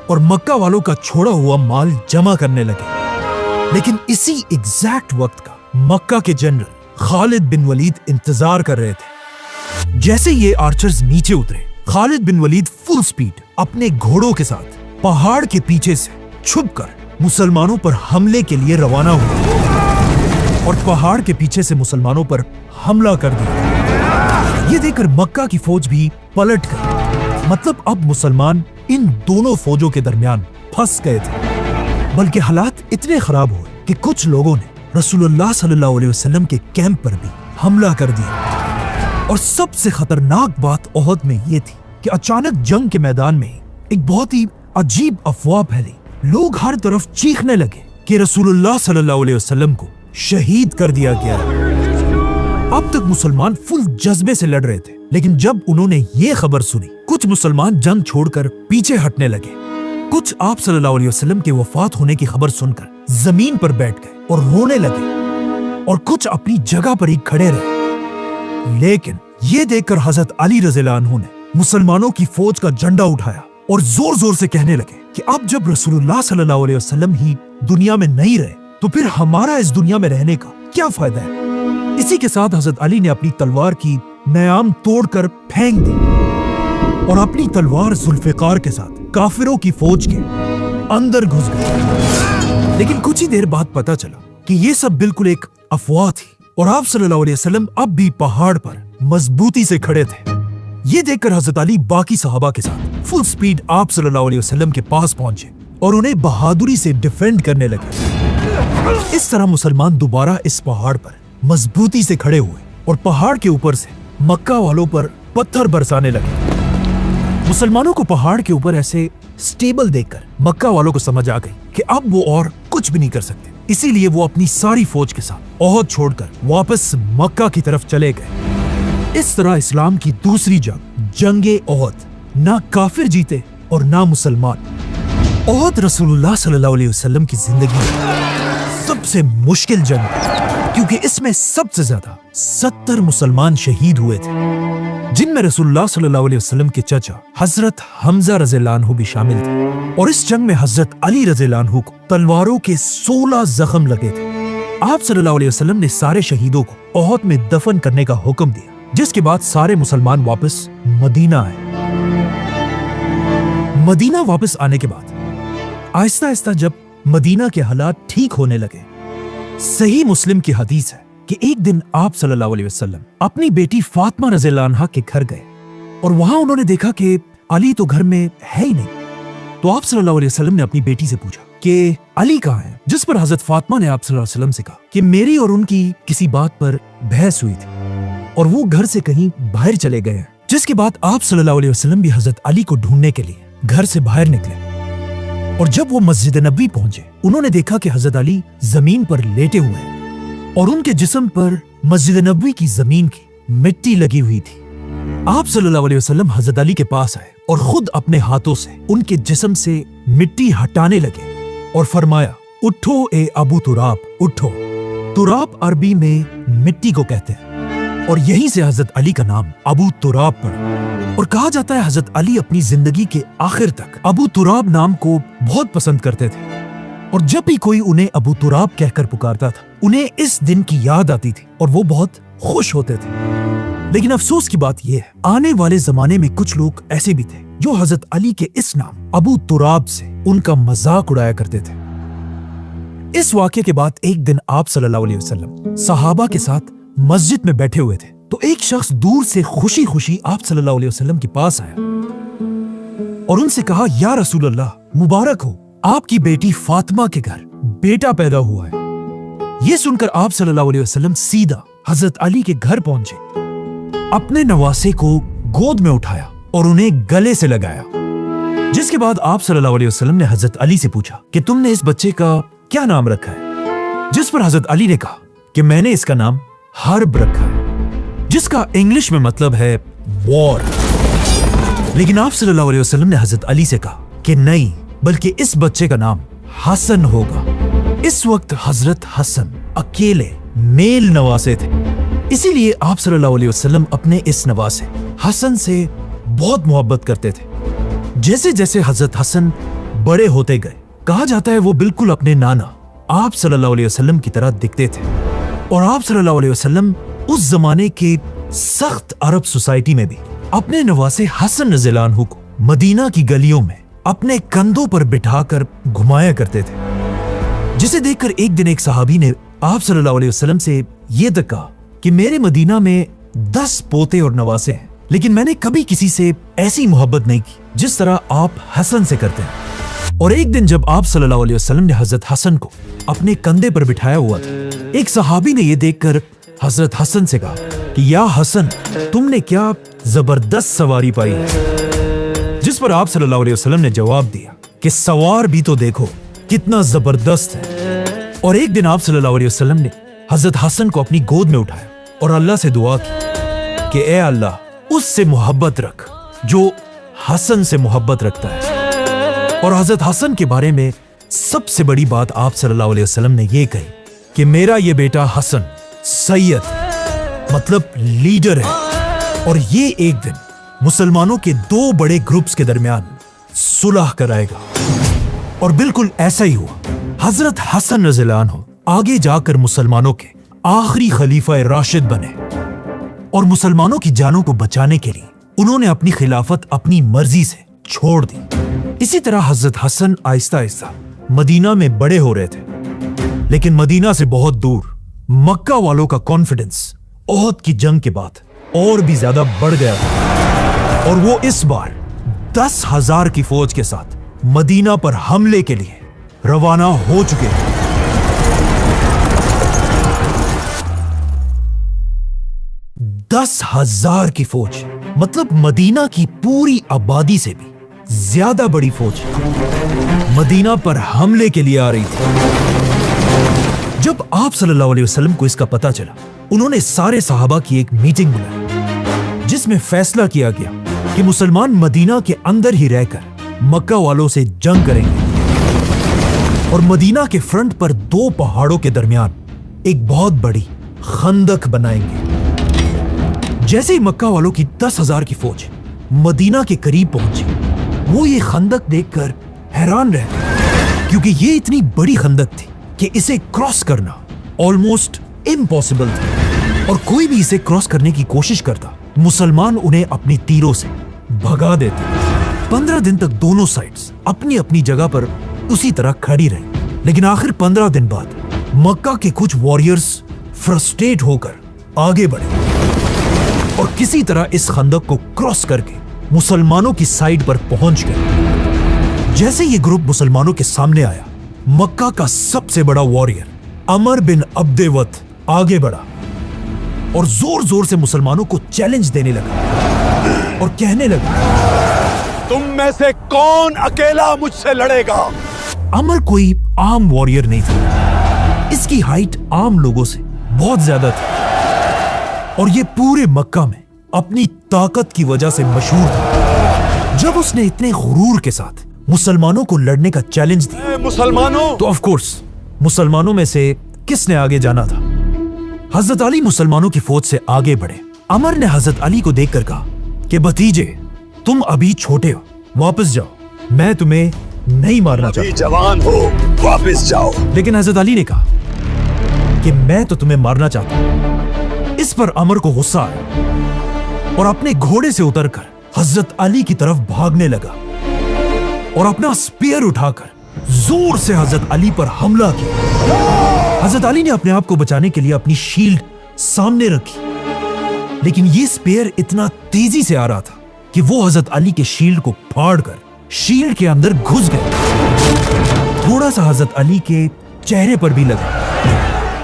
और मक्का वालों का छोड़ा हुआ माल जमा करने लगे। लेकिन इसी एग्जैक्ट वक्त का मक्का के जनरल खालिद बिन वलीद इंतजार कर रहे थे। जैसे ये आर्चर्स नीचे उतरे, खालिद बिन वलीद फुल स्पीड अपने घोड़ों के साथ पहाड़ के पीछे से छुपकर मुसलमानों पर हमले के लिए रवाना हुए और पहाड़ के पीछे से मुसलमानों पर हमला कर दिया। ये देखकर मक्का की फौज भी पलट गई। मतलब अब मुसलमान इन दोनों फौजों के दरमियान फंस गए थे। बल्कि हालात इतने खराब हुए कि कुछ लोगों ने रसूलुल्लाह सल्लल्लाहु अलैहि वसल्लम के कैंप पर भी हमला कर दिया। और सबसे खतरनाक बात ओहद में ये थी कि अचानक जंग के मैदान में एक बहुत ही अजीब अफवाह फैली। लोग हर तरफ चीखने लगे कि रसूलुल्लाह सल्लल्लाहु अलैहि वसल्लम को शहीद कर दिया गया। अब तक मुसलमान फुल जज्बे से लड़ रहे थे, लेकिन जब उन्होंने ये खबर सुनी, कुछ मुसलमान जंग छोड़कर पीछे हटने लगे। कुछ आप सल्लल्लाहु अलैहि वसल्लम के वफात होने की खबर सुनकर जमीन पर बैठ गए और रोने लगे और कुछ अपनी जगह पर ही खड़े रहे। लेकिन ये देखकर हजरत अली रज़ियल्लाहु अन्हु ने मुसलमानों की फौज का झंडा उठाया और जोर जोर से कहने लगे कि अब जब रसूलुल्लाह सल्लल्लाहु अलैहि वसल्लम ही दुनिया में नहीं रहे तो फिर हमारा इस दुनिया में रहने का क्या फायदा है। इसी के साथ हजरत अली ने अपनी तलवार की नयाम तोड़कर फेंक दी और अपनी तलवार जुल्फिकार के साथ काफिरों की फौज के अंदर घुस गए। लेकिन कुछ ही देर बाद पता चला कि ये सब बिल्कुल एक अफवाह थी और आप सल्लल्लाहु अलैहि वसल्लम अब भी पहाड़ पर मजबूती से खड़े थे। ये देखकर हजरत अली बाकी सहाबा के साथ फुल स्पीड आप सल्लल्लाहु अलैहि वसल्लम के पास पहुंचे और उन्हें बहादुरी से डिफेंड करने लगे। इस तरह मुसलमान दोबारा इस पहाड़ पर मजबूती से खड़े हुए और पहाड़ के ऊपर से मक्का वालों पर पत्थर बरसाने लगे। मुसलमानों को पहाड़ के ऊपर ऐसे स्टेबल देखकर मक्का वालों को समझ आ गई कि अब वो और कुछ भी नहीं कर सकते। इसीलिए वो अपनी सारी फौज के साथ ओहद छोड़कर वापस मक्का की तरफ चले गए। इस तरह इस्लाम की दूसरी जंग, जंगे ओहद, ना काफिर जीते और ना मुसलमान। ओहद रसूलुल्लाह सल्लल्लाहु अलैहि वसल्लम की जिंदगी में सबसे मुश्किल जंग, क्योंकि इसमें सबसे ज्यादा 70 मुसलमान शहीद हुए थे, जिनमें जिनमें रसूलुल्लाह सल्लल्लाहु अलैहि वसल्लम के चचा हजरत हमजा रज़ियल्लाहु अन्हु भी शामिल थे। और इस जंग में हजरत अली रज़ियल्लाहु अन्हु को तलवारों के 16 जख्म लगे थे। आप सल्लल्लाहु अलैहि वसल्लम ने सारे शहीदों को ओहद में दफन करने का हुक्म दिया, जिसके बाद सारे मुसलमान वापस मदीना आए। मदीना वापस आने के बाद आहिस्ता आहिस्ता जब मदीना के हालात ठीक होने लगे, सही मुस्लिम की हदीस है कि एक दिन आप सल्लल्लाहु अलैहि वसल्लम अपनी बेटी फातिमा रज़ियल्लाहु अन्हा के घर गए और वहां उन्होंने देखा कि अली तो घर में है ही नहीं। तो आप सल्लल्लाहु अलैहि वसल्लम ने अपनी बेटी से पूछा कि अली कहाँ है, जिस पर हजरत फातिमा ने आप सल्लल्लाहु अलैहि वसल्लम से कहा कि मेरी और उनकी किसी बात पर बहस हुई थी और वो घर से कहीं बाहर चले गए हैं। जिसके बाद आप सल्लल्लाहु अलैहि वसल्लम भी हजरत अली को ढूंढने के लिए घर से बाहर निकले और जब वो मस्जिद नबवी पहुंचे, उन्होंने देखा कि हजरत अली जमीन पर लेटे हुए हैं और उनके जिस्म पर मस्जिद नबवी की जमीन की मिट्टी लगी हुई थी। आप सल्लल्लाहु अलैहि वसल्लम हजरत अली के पास आए और खुद अपने हाथों से उनके जिस्म से मिट्टी हटाने लगे और फरमाया, उठो ए अबू तुराब, उठो। तुराब अरबी में मिट्टी को कहते हैं और यहीं से हजरत अली का नाम अबू तुराब पड़ा। और कहा जाता है हजरत अली अपनी जिंदगी के आखिर तक अबू तुराब नाम को बहुत पसंद करते थे और जब भी कोई उन्हें अबू तुराब कहकर पुकारता था, उन्हें इस दिन की याद आती थी और वो बहुत खुश होते थे। लेकिन अफसोस की बात यह है, आने वाले जमाने में कुछ लोग ऐसे भी थे जो हजरत अली के इस नाम अबू तुराब से उनका मजाक उड़ाया करते थे। इस वाक़ये के बाद एक दिन आप सल्लल्लाहु अलैहि वसल्लम सहाबा के साथ मस्जिद में बैठे हुए थे तो एक शख्स दूर से खुशी खुशी आप सल्लल्लाहु अलैहि वसल्लम के पास आया और उनसे कहा, या रसूल अल्लाह, मुबारक हो, आपकी बेटी फातिमा के घर बेटा पैदा हुआ है। ये सुनकर आप सल्लल्लाहु अलैहि वसल्लम सीधा हजरत अली के घर पहुंचे, अपने नवासे को गोद में उठाया और उन्हें गले से लगाया। जिसके बाद आप सल्लल्लाहु अलैहि वसल्लम ने हजरत अली से पूछा कि तुमने इस बच्चे का क्या नाम रखा है? जिस पर हजरत अली ने कहा कि मैंने इसका नाम हर्ब रखा है, जिसका इंग्लिश में मतलब है वॉर। लेकिन आप सल्लल्लाहु अलैहि वसल्लम ने हजरत अली से कहा कि नहीं, बल्कि इस बच्चे का नाम हसन होगा। इस वक्त हजरत हसन अकेले मेल नवासे थे, इसीलिए आप सल्लल्लाहु अलैहि वसल्लम अपने इस नवासे हसन से बहुत मोहब्बत करते थे। जैसे जैसे हजरत हसन बड़े होते गए, कहा जाता है वो बिल्कुल अपने नाना आप सल्लल्लाहु अलैहि वसल्लम की तरह दिखते थे और आप सल्लल्लाहु अलैहि वसल्लम उस जमाने के सख्त अरब सोसाइटी में भी अपने नवासे हसन रज़ियल्लाहु अन्हु को मदीना की गलियों में अपने कंधों पर बिठाकर घुमाया करते थे। जिसे देखकर एक दिन एक सहाबी ने आप सल्लल्लाहु अलैहि वसल्लम से ये तक कहा कि मेरे मदीना में 10 पोते और नवासे हैं, लेकिन मैंने कभी किसी से ऐसी मोहब्बत नहीं की जिस तरह आप हसन से करते हैं। और एक दिन जब आप सल्लल्लाहु अलैहि वसल्लम ने हजरत हसन को अपने कंधे पर बिठाया हुआ था, एक सहाबी ने यह देखकर हजरत हसन से कहा कि या हसन, तुमने क्या जबरदस्त सवारी पाई है। जिस पर आप सल्लल्लाहु अलैहि वसल्लम ने जवाब दिया कि सवार भी तो देखो कितना जबरदस्त है। और एक दिन आप सल्लल्लाहु अलैहि वसल्लम ने हजरत हसन को अपनी गोद में उठाया और अल्लाह से दुआ की कि ए अल्लाह, उससे मोहब्बत रख जो हसन से मोहब्बत रखता है। और हजरत हसन के बारे में सबसे बड़ी बात आप सल्लल्लाहु अलैहि वसल्लम ने यह कही कि मेरा ये बेटा हसन सैयद है, मतलब लीडर है, और ये एक दिन मुसलमानों के 2 बड़े ग्रुप्स के दरमियान सुलह कराएगा। और बिल्कुल ऐसा ही हुआ। हजरत हसन रज़ियल्लाहु अन्हु आगे जाकर मुसलमानों के आखिरी खलीफा राशिद बने और मुसलमानों की जानों को बचाने के लिए उन्होंने अपनी खिलाफत अपनी मर्जी से छोड़ दी। इसी तरह हजरत हसन आहिस्ता आहिस्ता मदीना में बड़े हो रहे थे, लेकिन मदीना से बहुत दूर मक्का वालों का कॉन्फिडेंस ओहद की जंग के बाद और भी ज्यादा बढ़ गया था और वो इस बार 10,000 की फौज के साथ मदीना पर हमले के लिए रवाना हो चुके थे। 10,000 की फौज, मतलब मदीना की पूरी आबादी से भी ज्यादा बड़ी फौज मदीना पर हमले के लिए आ रही थी। जब आप सल्लल्लाहु अलैहि वसल्लम को इसका पता चला, उन्होंने सारे सहाबा की एक मीटिंग बुलाई जिसमें फैसला किया गया कि मुसलमान मदीना के अंदर ही रहकर मक्का वालों से जंग करेंगे और मदीना के फ्रंट पर 2 पहाड़ों के दरमियान एक बहुत बड़ी खंदक बनाएंगे जैसे ही मक्का वालों की 10,000 की फौज मदीना के करीब पहुंची, वो ये खंदक देखकर हैरान रह गए, क्योंकि ये इतनी बड़ी खंदक थी कि इसे क्रॉस करना ऑलमोस्ट इम्पॉसिबल था, और कोई भी इसे क्रॉस करने की कोशिश करता, मुसलमान उन्हें अपनी तीरों से भगा देते। 15 दिन तक दोनों साइड्स अपनी अपनी जगह पर उसी तरह खड़ी रही, लेकिन आखिर 15 दिन बाद मक्का के कुछ वॉरियर्स फ्रस्ट्रेट होकर आगे बढ़े और किसी तरह इस खंदक को क्रॉस करके मुसलमानों की साइड पर पहुंच गए। जैसे ये ग्रुप मुसलमानों के सामने आया, मक्का का सबसे बड़ा वॉरियर अमर बिन अब्देवत आगे बढ़ा और जोर जोर से मुसलमानों को चैलेंज देने लगा और कहने लगा, तुम में से कौन अकेला मुझसे लड़ेगा? अमर कोई आम वॉरियर नहीं था, इसकी हाइट आम लोगों से बहुत ज्यादा थी और ये पूरे मक्का में अपनी ताकत की वजह से मशहूर था। जब उसने इतने गुरूर के साथ मुसलमानों को लड़ने का चैलेंज दिया, मुसलमानों, तो ऑफ कोर्स मुसलमानों में से किसने आगे जाना था? हजरत अली मुसलमानों की फौज से आगे बढ़े। अमर ने हजरत अली को देखकर कहा कि भतीजे, तुम अभी छोटे हो, वापस जाओ, मैं तुम्हें नहीं मारना चाहता। जवान हो, वापस जाओ। लेकिन हजरत अली ने कहा कि मैं तो तुम्हें मारना चाहता हूं। इस पर अमर को गुस्सा आया और अपने घोड़े से उतरकर हजरत अली की तरफ भागने लगा और अपना स्पीयर उठाकर जोर से हजरत अली पर हमला किया। हजरत अली ने अपने आप को बचाने के लिए अपनी शील्ड सामने रखी, लेकिन ये स्पीयर इतना तेजी से आ रहा था कि वो हजरत अली के शील्ड को फाड़कर शील्ड के अंदर घुस गए। थोड़ा सा हजरत अली के चेहरे पर भी लगा।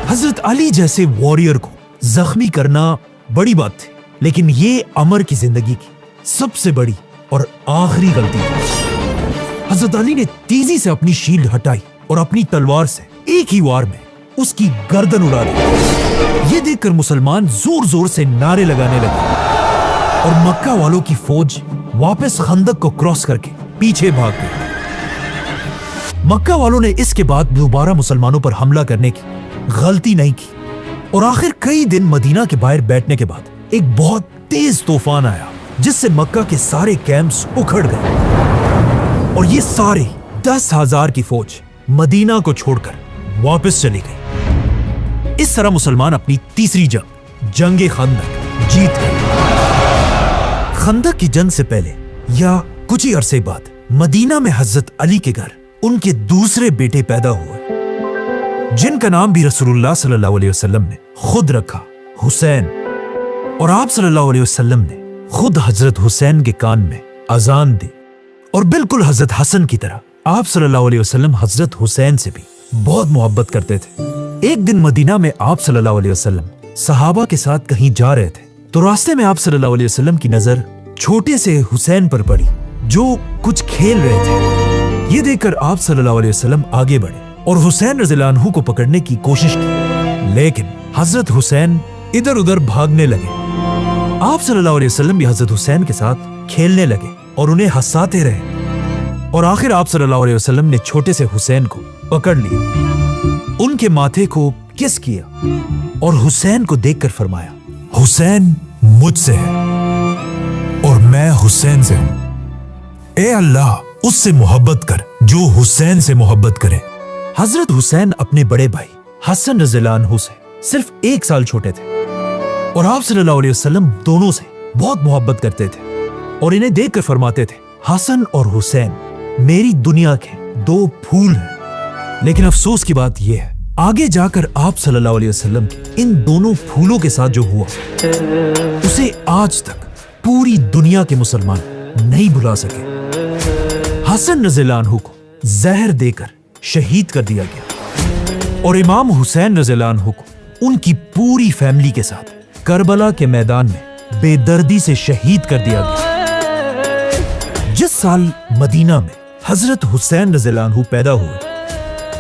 हजरत अली जैसे वॉरियर को जख्मी करना बड़ी बात थी, लेकिन ये अमर की जिंदगी की सबसे बड़ी और आखिरी गलती थी। हजरत अली ने तेजी से अपनी शील्ड हटाई और अपनी तलवार से एक ही वार में उसकी गर्दन उड़ा दी। ये देखकर मुसलमान जोर जोर से नारे लगाने लगे और मक्का वालों की फौज वापस खंदक को क्रॉस करके पीछे भाग गई। मक्का वालों ने इसके बाद दोबारा मुसलमानों पर हमला करने की गलती नहीं की और आखिर कई दिन मदीना के बाहर बैठने के बाद एक बहुत तेज तूफान आया, जिससे मक्का के सारे कैंप्स उखड़ गए और ये सारे 10,000 की फौज मदीना को छोड़कर वापस चली गई। इस तरह मुसलमान अपनी तीसरी जंग खंदक जीत गए। खंदक की जंग से पहले या कुछ ही अरसे बाद मदीना में हजरत अली के घर उनके दूसरे बेटे पैदा हुए, जिनका नाम भी रसूलुल्लाह सल्लल्लाहु अलैहि वसल्लम ने खुद रखा, हुसैन। और आप सल्लल्लाहु अलैहि वसल्लम ने खुद हजरत हुसैन के कान में अजान दी और बिल्कुल हजरत हसन की तरह आप सल्लल्लाहु अलैहि वसल्लम हजरत हुसैन से भी बहुत मोहब्बत करते थे। एक दिन मदीना में आप सल्लल्लाहु अलैहि वसल्लम सहाबा के साथ कहीं जा रहे थे, तो रास्ते में आप सल्लल्लाहु अलैहि वसल्लम की नजर छोटे से हुसैन पर पड़ी, जो कुछ खेल रहे थे। ये देखकर आप सल्लल्लाहु अलैहि वसल्लम आगे बढ़े और हुसैन रज़ियल्लाहु अन्हु को पकड़ने की कोशिश की, लेकिन हजरत हुसैन इधर उधर भागने लगे। आप सल्लल्लाहु अलैहि वसल्लम भी हजरत हुसैन के साथ खेलने लगे और उन्हें हंसाते रहे और आखिर आप सल्लल्लाहु अलैहि वसल्लम ने छोटे से हुसैन को पकड़ लिया, उनके माथे को किस किया और हुसैन को देखकर फरमाया, हुसैन मुझसे है और मैं हुसैन से हूं। ए अल्लाह, उससे मोहब्बत कर जो हुसैन से मोहब्बत करे। हजरत हुसैन अपने बड़े भाई हसन रज़ियल्लाहु अन्हु से सिर्फ 1 साल छोटे थे और आप सल्लल्लाहु अलैहि वसल्लम दोनों से बहुत मोहब्बत करते थे और इन्हें देखकर फरमाते थे, हसन और हुसैन मेरी दुनिया के 2 फूल हैं। लेकिन अफसोस की बात यह है, आगे जाकर आप सल्लल्लाहु अलैहि वसल्लम के इन दोनों फूलों के साथ जो हुआ, उसे आज तक पूरी दुनिया के मुसलमान नहीं भुला सके। हसन रज़ियल्लाहु अन्हु को जहर देकर शहीद कर दिया गया और इमाम हुसैन रज़ियल्लाहु अन्हु को उनकी पूरी फैमिली के साथ करबला के मैदान में बेदर्दी से शहीद कर दिया गया। जिस साल मदीना में हजरत हुसैन रज़ियल्लाहु अन्हु पैदा हुए,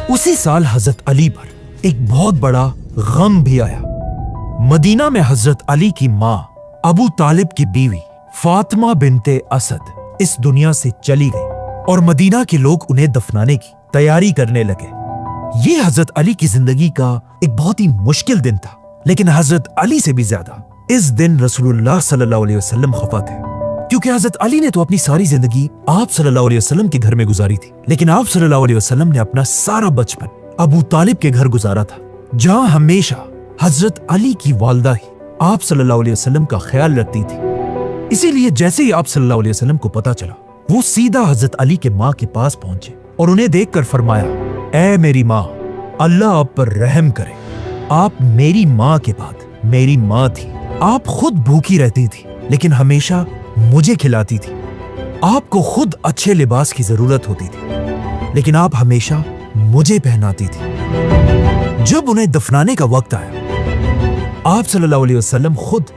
उसी साल हजरत अली पर एक बहुत बड़ा गम भी आया। मदीना में हजरत अली की माँ अबू तालिब की बीवी फातिमा बिनते असद इस दुनिया से चली गई और मदीना के लोग उन्हें दफनाने की तैयारी करने लगे। ये हजरत अली की जिंदगी का एक बहुत ही मुश्किल दिन था, लेकिन हजरत अली से भी ज्यादा इस दिन रसूलुल्लाह सल्लल्लाहु अलैहि वसल्लम खफा थे, क्योंकि हजरत अली ने तो अपनी सारी जिंदगी आप सल्लल्लाहु अलैहि वसल्लम के घर में गुजारी थी, लेकिन आप सल्लल्लाहु अलैहि वसल्लम ने अपना सारा बचपन अबू तालिब के घर गुजारा था, जहां हमेशा हजरत अली की वालदा ही आप सल्लल्लाहु अलैहि वसल्लम का ख्याल रखती थी। इसीलिए जैसे ही आप सल्लल्लाहु अलैहि वसल्लम को पता चला, वो सीधा हजरत अली के माँ के पास पहुंचे और उन्हें देखकर फरमाया, ऐ मेरी माँ, अल्लाह आप पर रहम करे, आप मेरी माँ के बाद मेरी माँ थी। आप खुद भूखी रहती थी लेकिन हमेशा मुझे खिलाती थी। आपको खुद अच्छे लिबास की जरूरत होती थी लेकिन आप हमेशा मुझे पहनाती थी। जब उन्हें दफनाने का वक्त आया, आप सल्लल्लाहु अलैहि वसल्लम खुद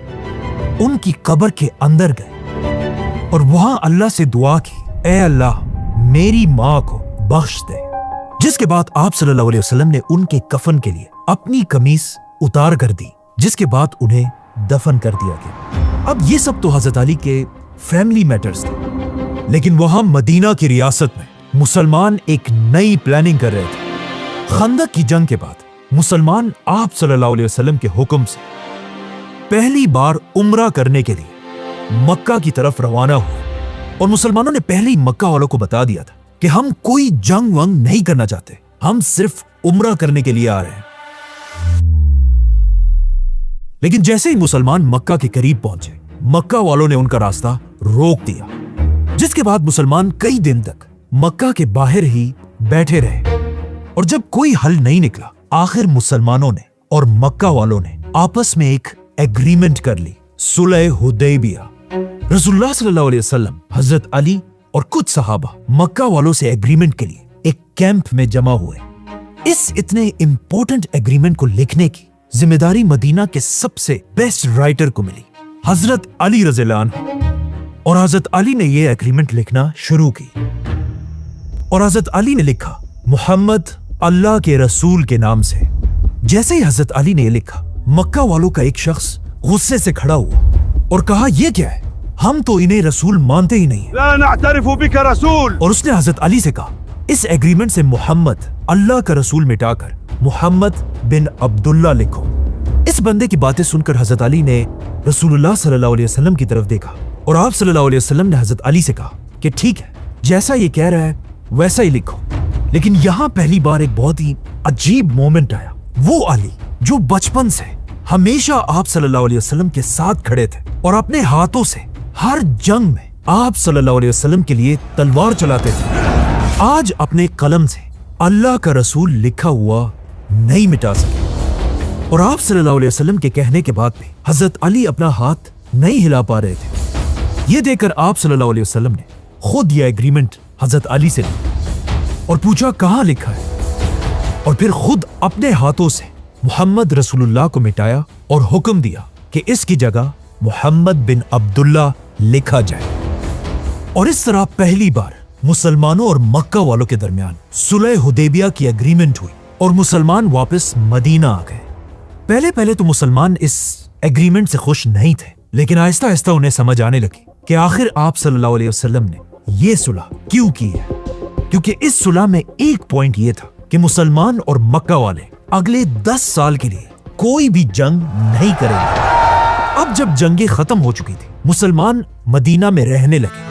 उनकी कब्र के अंदर गए और वहां अल्लाह से दुआ की, ऐ अल्लाह मेरी माँ को बख्श दे। जिसके बाद आप सल्लल्लाहु अलैहि वसल्लम ने उनके कफन के लिए अपनी कमीज उतार कर दी, जिसके बाद उन्हें दफन कर दिया गया। अब ये सब तो हजरत अली के फैमिली मैटर्स थे, लेकिन वहां मदीना की रियासत में मुसलमान एक नई प्लानिंग कर रहे थे। खंदक की जंग के बाद मुसलमान आप सल्लल्लाहु अलैहि वसल्लम के हुक्म से पहली बार उम्रा करने के लिए मक्का की तरफ रवाना हुए और मुसलमानों ने पहले ही मक्का वालों को बता दिया था कि हम कोई जंग वंग नहीं करना चाहते, हम सिर्फ उम्रा करने के लिए आ रहे हैं। लेकिन जैसे ही मुसलमान मक्का के करीब पहुंचे, मक्का वालों ने उनका रास्ता रोक दिया, जिसके बाद मुसलमान कई दिन तक मक्का के बाहर ही बैठे रहे और जब कोई हल नहीं निकला, आखिर मुसलमानों ने और मक्का वालों ने आपस में एक एग्रीमेंट कर ली, सुलह हुदैबिया। रसूलुल्लाह सल्लल्लाहु अलैहि वसल्लम, हजरत अली और कुछ सहाबा मक्का वालों से एग्रीमेंट के लिए एक कैंप में जमा हुए। इस इतने इंपॉर्टेंट एग्रीमेंट को लिखने की जिम्मेदारी मदीना के सबसे बेस्ट राइटर को मिली, हजरत अली रज़ियल्लाहु अन्हु। और हजरत अली ने यह एग्रीमेंट लिखना शुरू की और हजरत अली ने लिखा, मोहम्मद अल्लाह के रसूल के नाम से। जैसे ही हजरत अली ने लिखा, मक्का वालों का एक शख्स गुस्से से खड़ा हुआ और कहा, यह क्या है, हम तो इन्हें रसूल मानते ही नहीं। ला नअतरिफु बिका रसूल। और उसने हजरत अली से कहा, इस एग्रीमेंट से मोहम्मद अल्लाह का रसूल मिटाकर मोहम्मद बिन अब्दुल्ला लिखो। इस बंदे की बातें सुनकर हजरत अली ने रसूलुल्लाह सल्लल्लाहु अलैहि वसल्लम की तरफ देखा और आप सल्लल्लाहु अलैहि वसल्लम ने हजरत अली से कहा कि ठीक है, जैसा ये कह रहा है वैसा ही लिखो। लेकिन यहां पहली बार एक बहुत ही अजीब मोमेंट आया। वो अली जो बचपन से हमेशा आप सल्लल्लाहु अलैहि वसल्लम के साथ खड़े थे और अपने हाथों से हर जंग में आप सल्लल्लाहु अलैहि वसल्लम के लिए तलवार चलाते थे, आज अपने कलम से अल्लाह का रसूल लिखा हुआ नहीं मिटा सके। और आप सल्लल्लाहु अलैहि वसल्लम के कहने के बाद भी हजरत अली अपना हाथ नहीं हिला पा रहे थे। ये देखकर आप सल्लल्लाहु अलैहि वसल्लम ने खुद यह एग्रीमेंट हजरत अली से ली और पूछा कहां लिखा है, और फिर खुद अपने हाथों से मोहम्मद रसूलुल्लाह को मिटाया और हुक्म दिया कि इसकी जगह मोहम्मद बिन अब्दुल्ला लिखा जाए। और इस तरह पहली बार मुसलमानों और मक्का वालों के दरमियान सुलह हुदैबिया की एग्रीमेंट हुई और मुसलमान वापस मदीना आ गए। पहले पहले तो मुसलमान इस एग्रीमेंट से खुश नहीं थे, लेकिन आहिस्ता आहिस्ता उन्हें समझ आने लगी कि आखिर आप सल्लल्लाहु अलैहि वसल्लम ने ये सुलह क्यों की है। क्योंकि इस सुलह में एक पॉइंट ये था कि मुसलमान और मक्का वाले अगले 10 साल के लिए कोई भी जंग नहीं करेंगे। अब जब जंगें खत्म हो चुकी थी, मुसलमान मदीना में रहने लगे,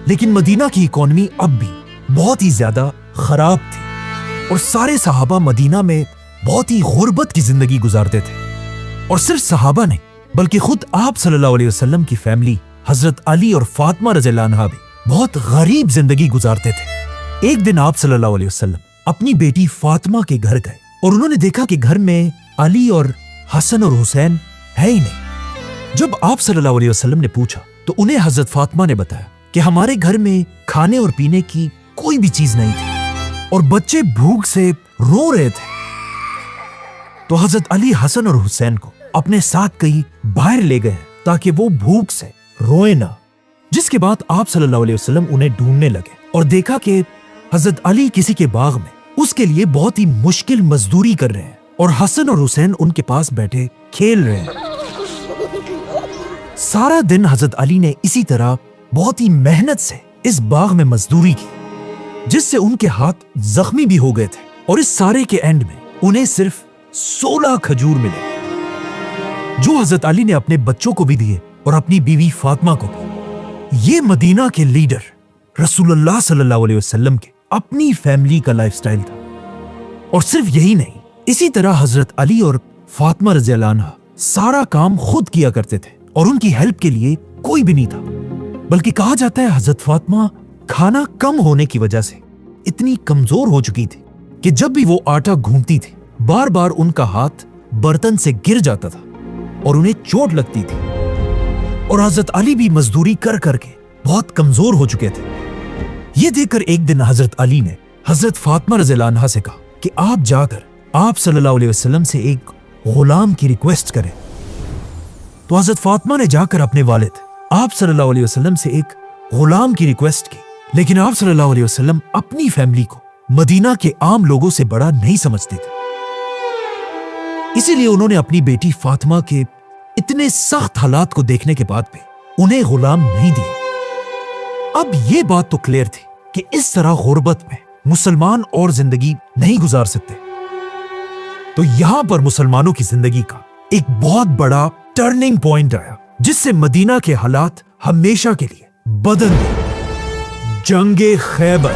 लेकिन मदीना की इकोनॉमी अब भी बहुत ही ज्यादा खराब थी और सारे सहाबा मदीना में बहुत ही गुर्बत की जिंदगी गुजारते थे। और सिर्फ सहाबा नहीं, बल्कि खुद आप सल्लल्लाहु अलैहि वसल्लम की फैमिली हजरत अली और फातिमा रज़ियल्लाहु अन्हा भी बहुत गरीब जिंदगी गुजारते थे। एक दिन आप सल्लल्लाहु अलैहि वसल्लम अपनी बेटी फातिमा के घर गए और उन्होंने देखा कि घर में अली और हसन और हुसैन है ही नहीं। जब आप सल्लल्लाहु अलैहि वसल्लम ने पूछा तो उन्हें हजरत फातिमा ने बताया कि हमारे घर में खाने और पीने की कोई भी चीज नहीं थी और बच्चे भूख से रो रहे थे। तो हजरत अली हसन और हुसैन को अपने साथ कहीं बाहर ले गए ताकि वो भूख से रोए ना। जिसके बाद आप सल्लल्लाहु अलैहि वसल्लम उन्हें ढूंढने लगे और देखा कि हजरत अली किसी के बाग में उसके लिए बहुत ही मुश्किल मजदूरी कर रहे हैं और हसन और हुसैन उनके पास बैठे खेल रहे हैं। सारा दिन हजरत अली ने इसी तरह बहुत ही मेहनत से इस बाग में मजदूरी की, जिससे उनके हाथ जख्मी भी हो गए थे और इस सारे के एंड में उन्हें सिर्फ 16 खजूर मिले, जो हजरत अली ने अपने बच्चों को भी दिए और अपनी बीवी फातिमा को भी। ये मदीना के लीडर रसूलुल्लाह सल्लल्लाहु अलैहि वसल्लम के अपनी फैमिली का लाइफस्टाइल था। और सिर्फ यही नहीं, इसी तरह हजरत अली और फातिमा रज़ियल्लाहु अन्हा सारा काम खुद किया करते थे और उनकी हेल्प के लिए कोई भी नहीं था। बल्कि कहा जाता है हजरत फातिमा खाना कम होने की वजह से इतनी कमजोर हो चुकी थी कि जब भी वो आटा गूंथती थी बार बार उनका हाथ बर्तन से गिर जाता था और उन्हें चोट लगती थी। और हजरत अली भी मजदूरी कर करके बहुत कमजोर हो चुके थे। ये देखकर एक दिन हजरत अली ने हजरत फातिमा रज़ियल्लाहु अन्हा से कहा कि आप जाकर आप सल्लल्लाहु अलैहि वसल्लम से एक गुलाम की रिक्वेस्ट करें। तो हजरत फातिमा ने जाकर अपने वालिद आप सल्लल्लाहु अलैहि वसल्लम से एक गुलाम की रिक्वेस्ट की। लेकिन आप सल्लल्लाहु अलैहि वसल्लम अपनी फैमिली को मदीना के आम लोगों से बड़ा नहीं समझते थे। इसीलिए उन्होंने अपनी बेटी फातिमा के इतने सख्त हालात को देखने के बाद भी उन्हें गुलाम नहीं दिया। अब यह बात तो क्लियर थी कि इस तरह गुर्बत में मुसलमान और जिंदगी नहीं गुजार सकते। तो यहां पर मुसलमानों की जिंदगी का एक बहुत बड़ा टर्निंग पॉइंट आया, जिससे मदीना के हालात हमेशा के लिए बदल गए। जंगे खैबर।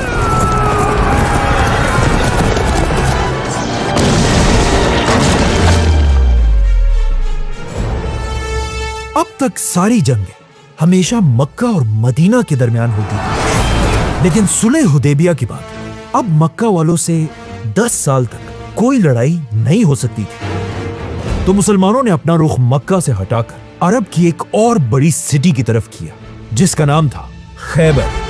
अब तक सारी जंगें हमेशा मक्का और मदीना के दरमियान होती थी, लेकिन सुलह हुदैबिया के बाद अब मक्का वालों से 10 साल तक कोई लड़ाई नहीं हो सकती थी। तो मुसलमानों ने अपना रुख मक्का से हटाकर अरब की एक और बड़ी सिटी की तरफ किया, जिसका नाम था खैबर।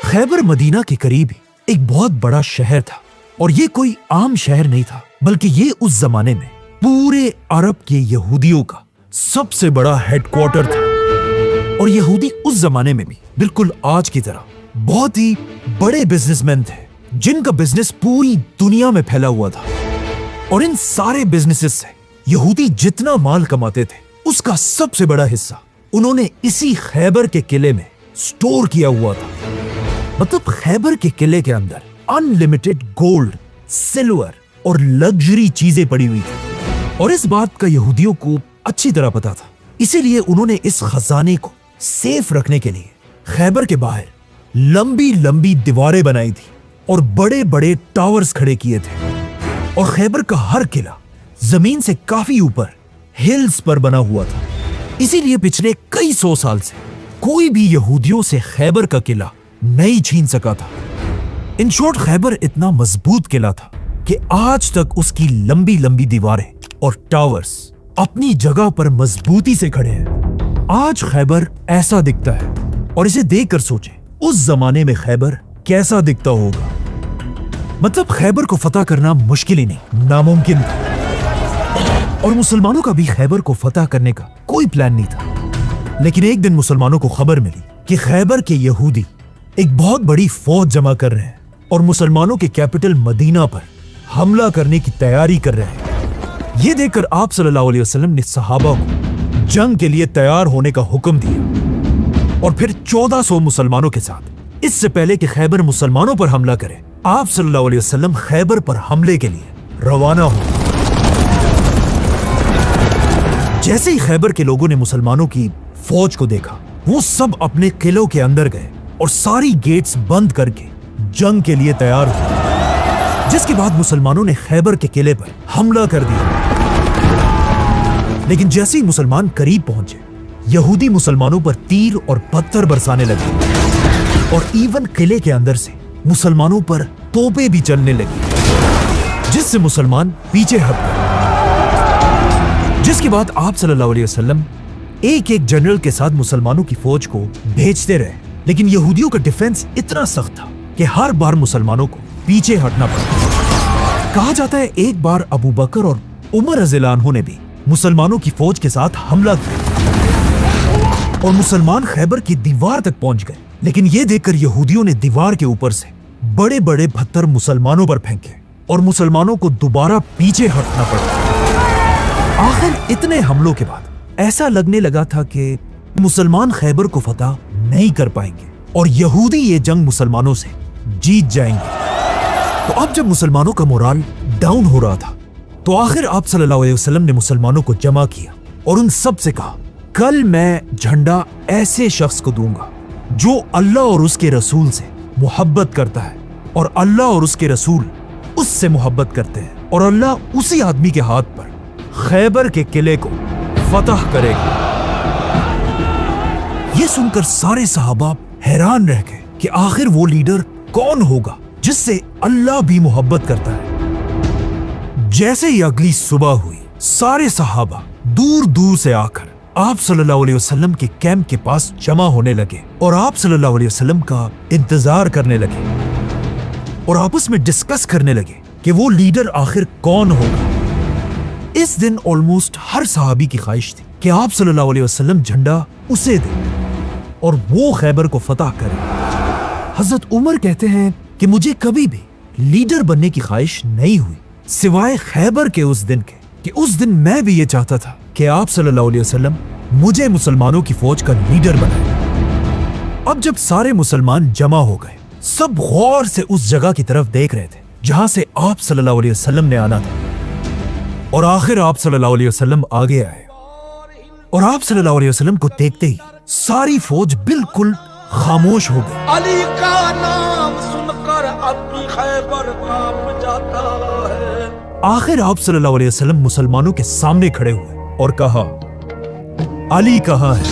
खैबर मदीना के करीब ही एक बहुत बड़ा शहर था, और यह कोई आम शहर नहीं था, बल्कि ये उस जमाने में पूरे अरब के यहूदियों का सबसे बड़ा हेडक्वार्टर था। और यहूदी उस जमाने में भी बिल्कुल आज की तरह बहुत ही बड़े बिजनेसमैन थे, जिनका बिजनेस पूरी दुनिया में फैला हुआ था। और इन सारे बिजनेसेस से यहूदी जितना माल कमाते थे, उसका सबसे बड़ा हिस्सा उन्होंने इसी खैबर के किले में स्टोर किया हुआ था। मतलब खैबर के किले के अंदर अनलिमिटेड गोल्ड, सिल्वर और लग्जरी चीजें पड़ी हुई थी। और इस बात का यहूदियों को अच्छी तरह पता था, इसीलिए उन्होंने इस खजाने को सेफ रखने के लिए खैबर के बाहर लंबी लंबी दीवारें बनाई थी और बड़े बड़े टावर्स खड़े किए थे। और खैबर का हर किला जमीन से काफी ऊपर हिल्स पर बना हुआ था। इसीलिए पिछले कई 100 साल से कोई भी यहूदियों से खैबर का किला नहीं छीन सका था। इन शॉर्ट खैबर इतना मजबूत किला था कि आज तक उसकी लंबी लंबी दीवारें और टावर्स अपनी जगह पर मजबूती से खड़े हैं। आज खैबर ऐसा दिखता है, और इसे देखकर सोचें उस जमाने में खैबर कैसा दिखता होगा। मतलब खैबर को फतह करना मुश्किल ही नहीं, नामुमकिन था। और मुसलमानों का भी खैबर को फतह करने का कोई प्लान नहीं था। लेकिन एक दिन मुसलमानों को खबर मिली कि खैबर के यहूदी एक बहुत बड़ी फौज जमा कर रहे हैं और मुसलमानों के कैपिटल मदीना पर हमला करने की तैयारी कर रहे हैं। ये देखकर आप सल्लल्लाहु अलैहि वसल्लम ने सहाबा को जंग के लिए तैयार होने का हुक्म दिया। और फिर 1400 मुसलमानों के साथ, इससे पहले कि खैबर मुसलमानों पर हमला करे, आप सल्लल्लाहु अलैहि वसल्लम खैबर पर हमले के लिए रवाना हो। जैसे ही खैबर के लोगों ने मुसलमानों की फौज को देखा, वो सब अपने किलों के अंदर गए और सारी गेट्स बंद करके जंग के लिए तैयार हुए। जिसके बाद मुसलमानों ने खैबर के किले पर हमला कर दिया। लेकिन जैसे ही मुसलमान करीब पहुंचे, यहूदी मुसलमानों पर तीर और पत्थर बरसाने लगे और इवन किले के अंदर से मुसलमानों पर तोपें भी चलने लगी, जिससे मुसलमान पीछे हट गए। जिसके बाद आप सल्लल्लाहु अलैहि वसल्लम एक एक जनरल के साथ मुसलमानों की फौज को भेजते रहे। लेकिन यहूदियों का डिफेंस इतना सख्त था कि हर बार मुसलमानों को पीछे हटना पड़ा। कहा जाता है एक बार अबू बकर और उमर रज़ियल्लाहु अन्हु ने भी मुसलमानों की फौज के साथ हमला किया और मुसलमान खैबर की दीवार तक पहुंच गए। लेकिन यह देखकर यहूदियों ने दीवार के ऊपर से बड़े बड़े पत्थर मुसलमानों पर फेंके और मुसलमानों को दोबारा पीछे हटना पड़ा। आखिर इतने हमलों के बाद ऐसा लगने लगा था कि मुसलमान खैबर को फतह नहीं कर पाएंगे और यहूदी ये जंग मुसलमानों से जीत जाएंगे। तो अब जब मुसलमानों का मोराल डाउन हो रहा था, तो आखिर आप सल्लल्लाहु अलैहि वसल्लम ने मुसलमानों को जमा किया और उन सब से कहा, कल मैं झंडा ऐसे शख्स को दूंगा जो अल्लाह और उसके रसूल से मोहब्बत करता है और अल्लाह और उसके रसूल उससे मोहब्बत करते हैं, और अल्लाह उसी आदमी के हाथ पर खैबर के किले को फतह करेगा। यह सुनकर सारे सहाबा हैरान रह गए कि आखिर वो लीडर कौन होगा जिससे अल्लाह भी मोहब्बत करता है। जैसे ही अगली सुबह हुई, सारे सहाबा दूर दूर से आकर आप सल्लल्लाहु अलैहि वसल्लम के कैंप के पास जमा होने लगे और आप सल्लल्लाहु अलैहि वसल्लम का इंतजार करने लगे और आपस में डिस्कस करने लगे कि वो लीडर आखिर कौन होगा। इस दिन ऑलमोस्ट हर सहाबी की ख्वाहिश थी कि आप सल्लल्लाहु अलैहि वसल्लम झंडा उसे दे और वो खैबर को फतह करे। हजरत उमर कहते हैं कि मुझे कभी भी लीडर बनने की ख्वाहिश नहीं हुई सिवाय खैबर के उस दिन के, कि उस दिन मैं भी ये चाहता था कि आप सल्लल्लाहु अलैहि वसल्लम मुझे मुसलमानों की फौज का लीडर बनाए। अब जब सारे मुसलमान जमा हो गए, सब गौर से उस जगह की तरफ देख रहे थे जहां से आप सल्लल्लाहु अलैहि वसल्लम ने आना था। और आखिर आप सल्लल्लाहु अलैहि वसल्लम आगे आए और आप सल्लल्लाहु अलैहि वसल्लम को देखते ही सारी फौज बिल्कुल खामोश हो गई। अली का नाम सुनकर अपनी खैबर कांप जाता है। आखिर आप सल्लल्लाहु अलैहि वसल्लम मुसलमानों के सामने खड़े हुए और कहा, अली कहाँ है?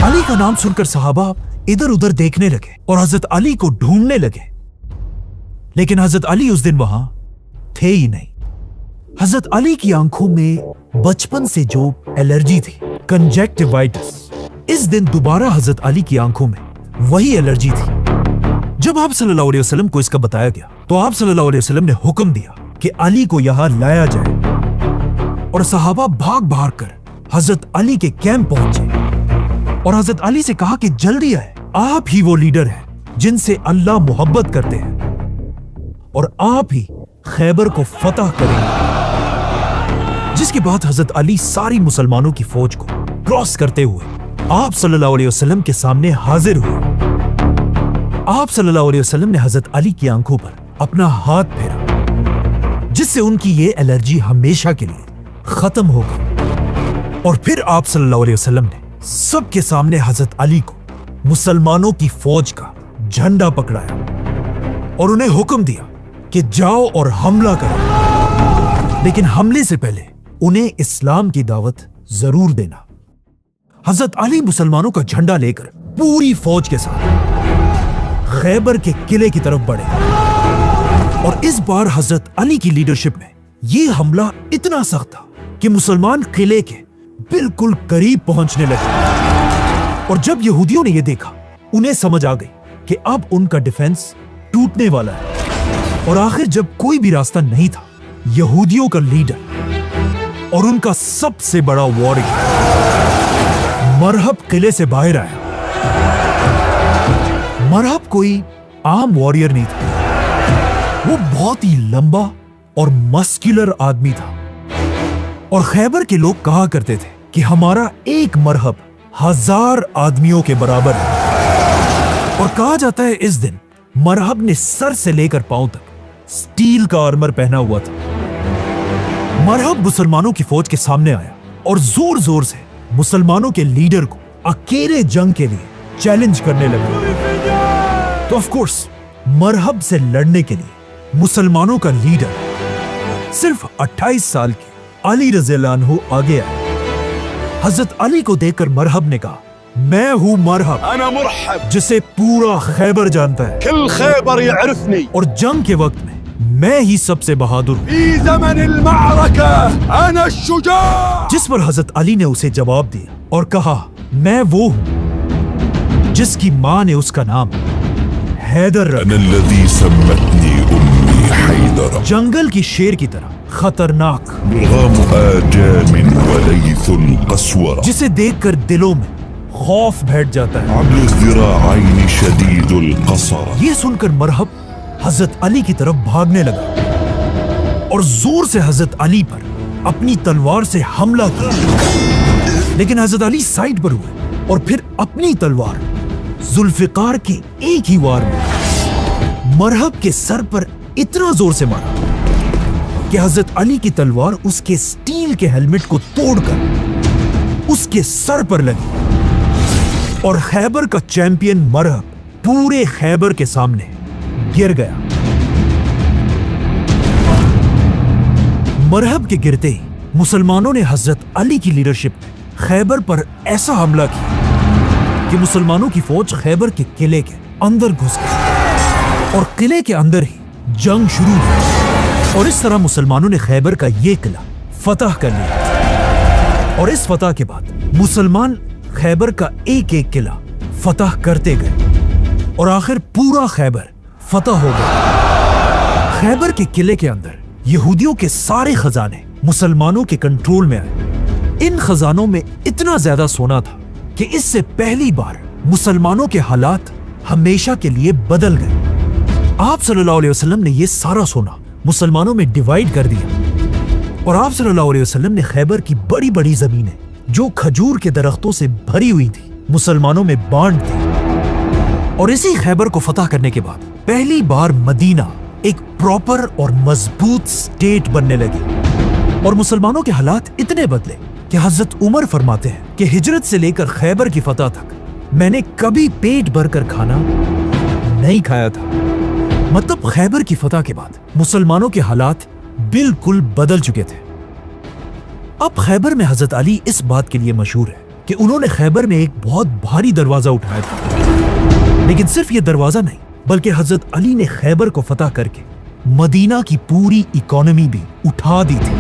अली का नाम सुनकर सहाबा इधर उधर देखने लगे और हजरत अली को ढूंढने लगे, लेकिन हजरत अली उस दिन वहां थे ही नहीं। हजरत अली की आंखों में बचपन से जो एलर्जी थी, कंजक्टिवाइटिस, इस दिन दोबारा हजरत अली की आंखों में वही एलर्जी थी। जब आप सल्लल्लाहु अलैहि वसल्लम को इसका बताया गया तो आप सल्लल्लाहु अलैहि वसल्लम ने हुक्म दिया कि अली को यहां लाया जाए और सहाबा भाग भाग कर हजरत अली के कैंप पहुंचे और हजरत अली से कहा कि जल्दी आए, आप ही वो लीडर हैं जिनसे अल्लाह मोहब्बत करते हैं और आप ही खैबर को फतह करेंगे। जिसके बाद हजरत अली सारी मुसलमानों की फौज को क्रॉस करते हुए आप सल्लल्लाहु अलैहि वसल्लम के सामने हाजिर हुए। आप सल्लल्लाहु अलैहि वसल्लम ने हजरत अली की आंखों पर अपना हाथ फेरा, जिससे उनकी ये एलर्जी हमेशा के लिए खत्म हो गई। और फिर आप सल्लल्लाहु अलैहि वसल्लम ने सबके सामने हजरत अली को मुसलमानों की फौज का झंडा पकड़ाया और उन्हें हुक्म दिया कि जाओ और हमला करो, लेकिन हमले से पहले उन्हें इस्लाम की दावत जरूर देना। हजरत अली मुसलमानों का झंडा लेकर पूरी फौज के साथ खैबर के किले की तरफ बढ़े और इस बार हजरत अली की लीडरशिप में यह हमला इतना सख्त था कि मुसलमान किले के बिल्कुल करीब पहुंचने लगे। और जब यहूदियों ने यह देखा, उन्हें समझ आ गई कि अब उनका डिफेंस टूटने वाला है। और आखिर जब कोई भी रास्ता नहीं था, यहूदियों का लीडर और उनका सबसे बड़ा वॉरियर मरहब किले से बाहर आया। मरहब कोई आम वॉरियर नहीं था, वो बहुत ही लंबा और मस्कुलर आदमी था। और खैबर के लोग कहा करते थे कि हमारा एक मरहब 1000 आदमियों के बराबर है। और कहा जाता है इस दिन मरहब ने सर से लेकर पांव तक स्टील का आर्मर पहना हुआ था। मरहब मुसलमानों की फौज के सामने आया और जोर जोर से मुसलमानों के लीडर को अकेले जंग के लिए चैलेंज करने लगे। तो ऑफ कोर्स मरहब से लड़ने के लिए मुसलमानों का लीडर सिर्फ 28 साल के अली रज़ियल्लाहु अन्हु आगे आए। हजरत अली को देखकर मरहब ने कहा, मैं हूं मरहब, أنا مرحب जिसे पूरा खैबर जानता है كل خيبر يعرفني और जंग के वक्त में मैं ही सबसे बहादुर हूं। في زمن المعركة أنا الشجاع। जिस पर हजरत अली ने उसे जवाब दिया और कहा, मैं वो हूं जिसकी मां ने उसका नाम हैदर रखा। أنا الذي سمتني أمي حيدر जंगल की शेर की तरह खतरनाक, مرغام آجام وليث القسورة जिसे देखकर दिलों में खौफ बैठ जाता है। عبد الذراعين شديد القصرة ये सुनकर मरहब हजरत अली की तरफ भागने लगा और जोर से हजरत अली पर अपनी तलवार से हमला किया। लेकिन हजरत अली साइड पर हुए और फिर अपनी तल्वार जुल्फिकार के एक ही वार में मरहब के सर पर इतना जोर से मारा कि हजरत अली की तलवार उसके स्टील के हेलमेट को तोड़कर उसके सर पर लगी और खैबर का चैंपियन मरहब पूरे खैबर के सामने गिर गया। मरहब के गिरते ही मुसलमानों ने हजरत अली की लीडरशिप में खैबर पर ऐसा हमला किया कि मुसलमानों की फौज खैबर के किले के अंदर घुस गई और किले के अंदर ही जंग शुरू हुई और इस तरह मुसलमानों ने खैबर का ये किला फतह कर लिया। और इस फतह के बाद मुसलमान खैबर का एक एक किला फतह करते गए और आखिर पूरा खैबर फतह हो गया। खैबर के किले के अंदर यहूदियों के सारे खजाने मुसलमानों के कंट्रोल में आए। इन खजानों में इतना ज्यादा सोना था कि इससे पहली बार मुसलमानों के हालात हमेशा के लिए बदल गए। आप सल्लल्लाहु अलैहि वसल्लम ने यह सारा सोना मुसलमानों में डिवाइड कर दिया और आप सल्लल्लाहु अलैहि वसल्लम ने खैबर की बड़ी बड़ी जमीनें जो खजूर के दरख्तों से भरी हुई थी मुसलमानों में बांट दी। और इसी खैबर को फतह करने के बाद पहली बार मदीना एक प्रॉपर और मजबूत स्टेट बनने लगी और मुसलमानों के हालात इतने बदले कि हजरत उमर फरमाते हैं कि हिजरत से लेकर खैबर की फतह तक मैंने कभी पेट भरकर खाना नहीं खाया था। मतलब खैबर की फतह के बाद मुसलमानों के हालात बिल्कुल बदल चुके थे। अब खैबर में हजरत अली इस बात के लिए मशहूर है कि उन्होंने खैबर में एक बहुत भारी दरवाजा उठाया था। लेकिन सिर्फ ये दरवाजा नहीं बल्कि हजरत अली ने खैबर को फतह करके मदीना की पूरी इकोनॉमी भी उठा दी थी।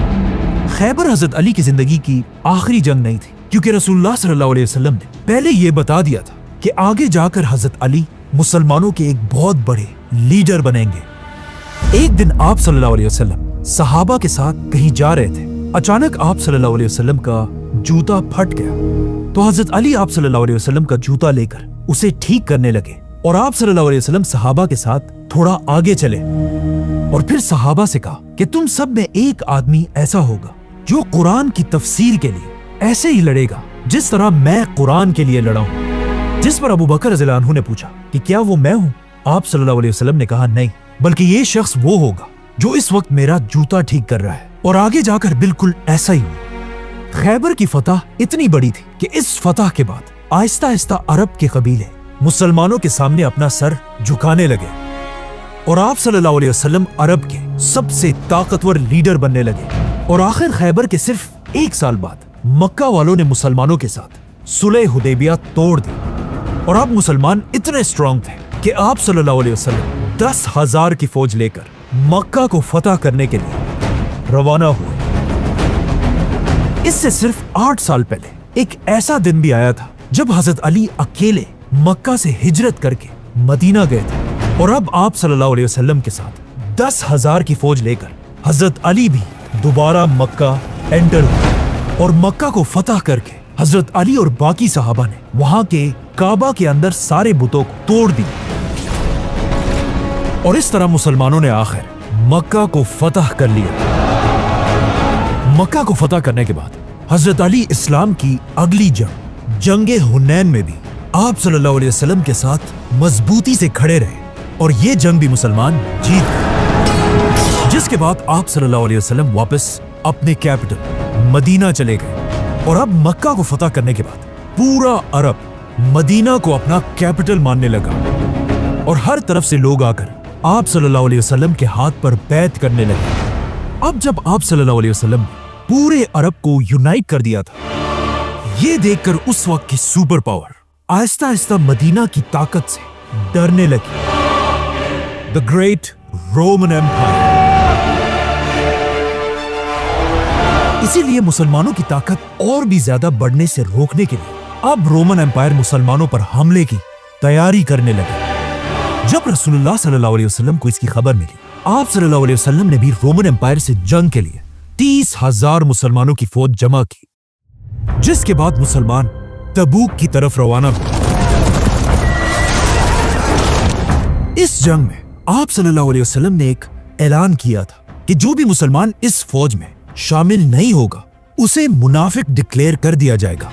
खैबर हजरत अली की जिंदगी की आखिरी जंग नहीं थी क्योंकि रसूलुल्लाह सल्लल्लाहु अलैहि वसल्लम ने पहले ये बता दिया था कि आगे जाकर हजरत अली मुसलमानों के एक बहुत बड़े लीडर बनेंगे। एक दिन आप सल्लल्लाहु अलैहि वसल्लम सहाबा के साथ कहीं जा रहे थे। अचानक आप सल्लल्लाहु अलैहि वसल्लम का जूता फट गया तो हजरत अली आप सल्लल्लाहु अलैहि वसल्लम का जूता लेकर उसे ठीक करने लगे और आप सल्लल्लाहु अलैहि वसल्लम सहाबा के साथ थोड़ा आगे चले और फिर सहाबा से कहा कि तुम सब में एक आदमी ऐसा होगा जो कुरान की तफसीर के लिए ऐसे ही लड़ेगा जिस तरह मैं कुरान के लिए लड़ा हूं। जिस पर अबू बकर रज़ियल्लाहु अन्हु ने पूछा कि क्या वो मैं हूं? आप सल्लल्लाहु अलैहि वसल्लम ने कहा नहीं, बल्कि ये शख्स वो होगा जो इस वक्त मेरा जूता ठीक कर रहा है और आगे जाकर बिल्कुल ऐसा ही हुआ। खैबर की फतह इतनी बड़ी थी कि इस फतह के बाद आहिस्ता आहिस्ता अरब के कबीले मुसलमानों के सामने अपना सर झुकाने लगे और आप सल्लल्लाहु अलैहि वसल्लम अरब के सबसे ताकतवर लीडर बनने लगे। और आखिर खैबर के सिर्फ एक साल बाद मक्का वालों ने मुसलमानों के साथ सुलह हुदैबिया तोड़ दी और अब मुसलमान इतने स्ट्रांग थे कि आप सल्लल्लाहु अलैहि वसल्लम 10,000 की फौज लेकर मक्का को फतह करने के लिए रवाना हुए। इससे सिर्फ 8 साल पहले एक ऐसा दिन भी आया था जब हजरत अली अकेले मक्का से हिजरत करके मदीना गए थे और अब आप सल्लल्लाहु अलैहि वसल्लम के साथ 10,000 की फौज लेकर हजरत अली भी दोबारा मक्का एंटर हुए और मक्का को फतह करके हजरत अली और बाकी सहाबा ने वहां के काबा के अंदर सारे बुतों को तोड़ दिया और इस तरह मुसलमानों ने आखिर मक्का को फतह कर लिया। मक्का को फतह करने के बाद हजरत अली इस्लाम की अगली जंगे हुनैन में भी आप सल्लल्लाहु अलैहि वसल्लम के साथ मजबूती से खड़े रहे और ये जंग भी मुसलमान जीत गए। जिसके बाद आप सल्लल्लाहु अलैहि वसल्लम वापस अपने कैपिटल मदीना चले गए और अब मक्का को फतह करने के बाद पूरा अरब मदीना को अपना कैपिटल मानने लगा और हर तरफ से लोग आकर आप सल्लल्लाहु अलैहि वसल्लम के हाथ पर बैत करने लगे। अब जब आप सल्लल्लाहु अलैहि वसल्लम ने पूरे अरब को यूनाइट कर दिया था, ये देखकर उस वक्त की super power Aahista Aahista Medina की ताकत से डरने लगी। The great Roman Empire. इसीलिए मुसलमानों की ताकत और भी ज्यादा बढ़ने से रोकने के लिए अब रोमन एम्पायर मुसलमानों पर हमले की तैयारी करने लगे। जब रसूलुल्लाह सल्लल्लाहु अलैहि वसल्लम को इसकी खबर मिली, आप सल्लल्लाहु अलैहि वसल्लम ने भी रोमन एम्पायर से जंग के लिए 30,000 मुसलमानों की फौज जमा की, जिसके बाद मुसलमान तबूक की तरफ रवाना हुए। इस जंग में आप सल्लल्लाहु अलैहि वसल्लम ने एक ऐलान किया था कि जो भी मुसलमान इस फौज में शामिल नहीं होगा उसे मुनाफिक डिक्लेयर कर दिया जाएगा।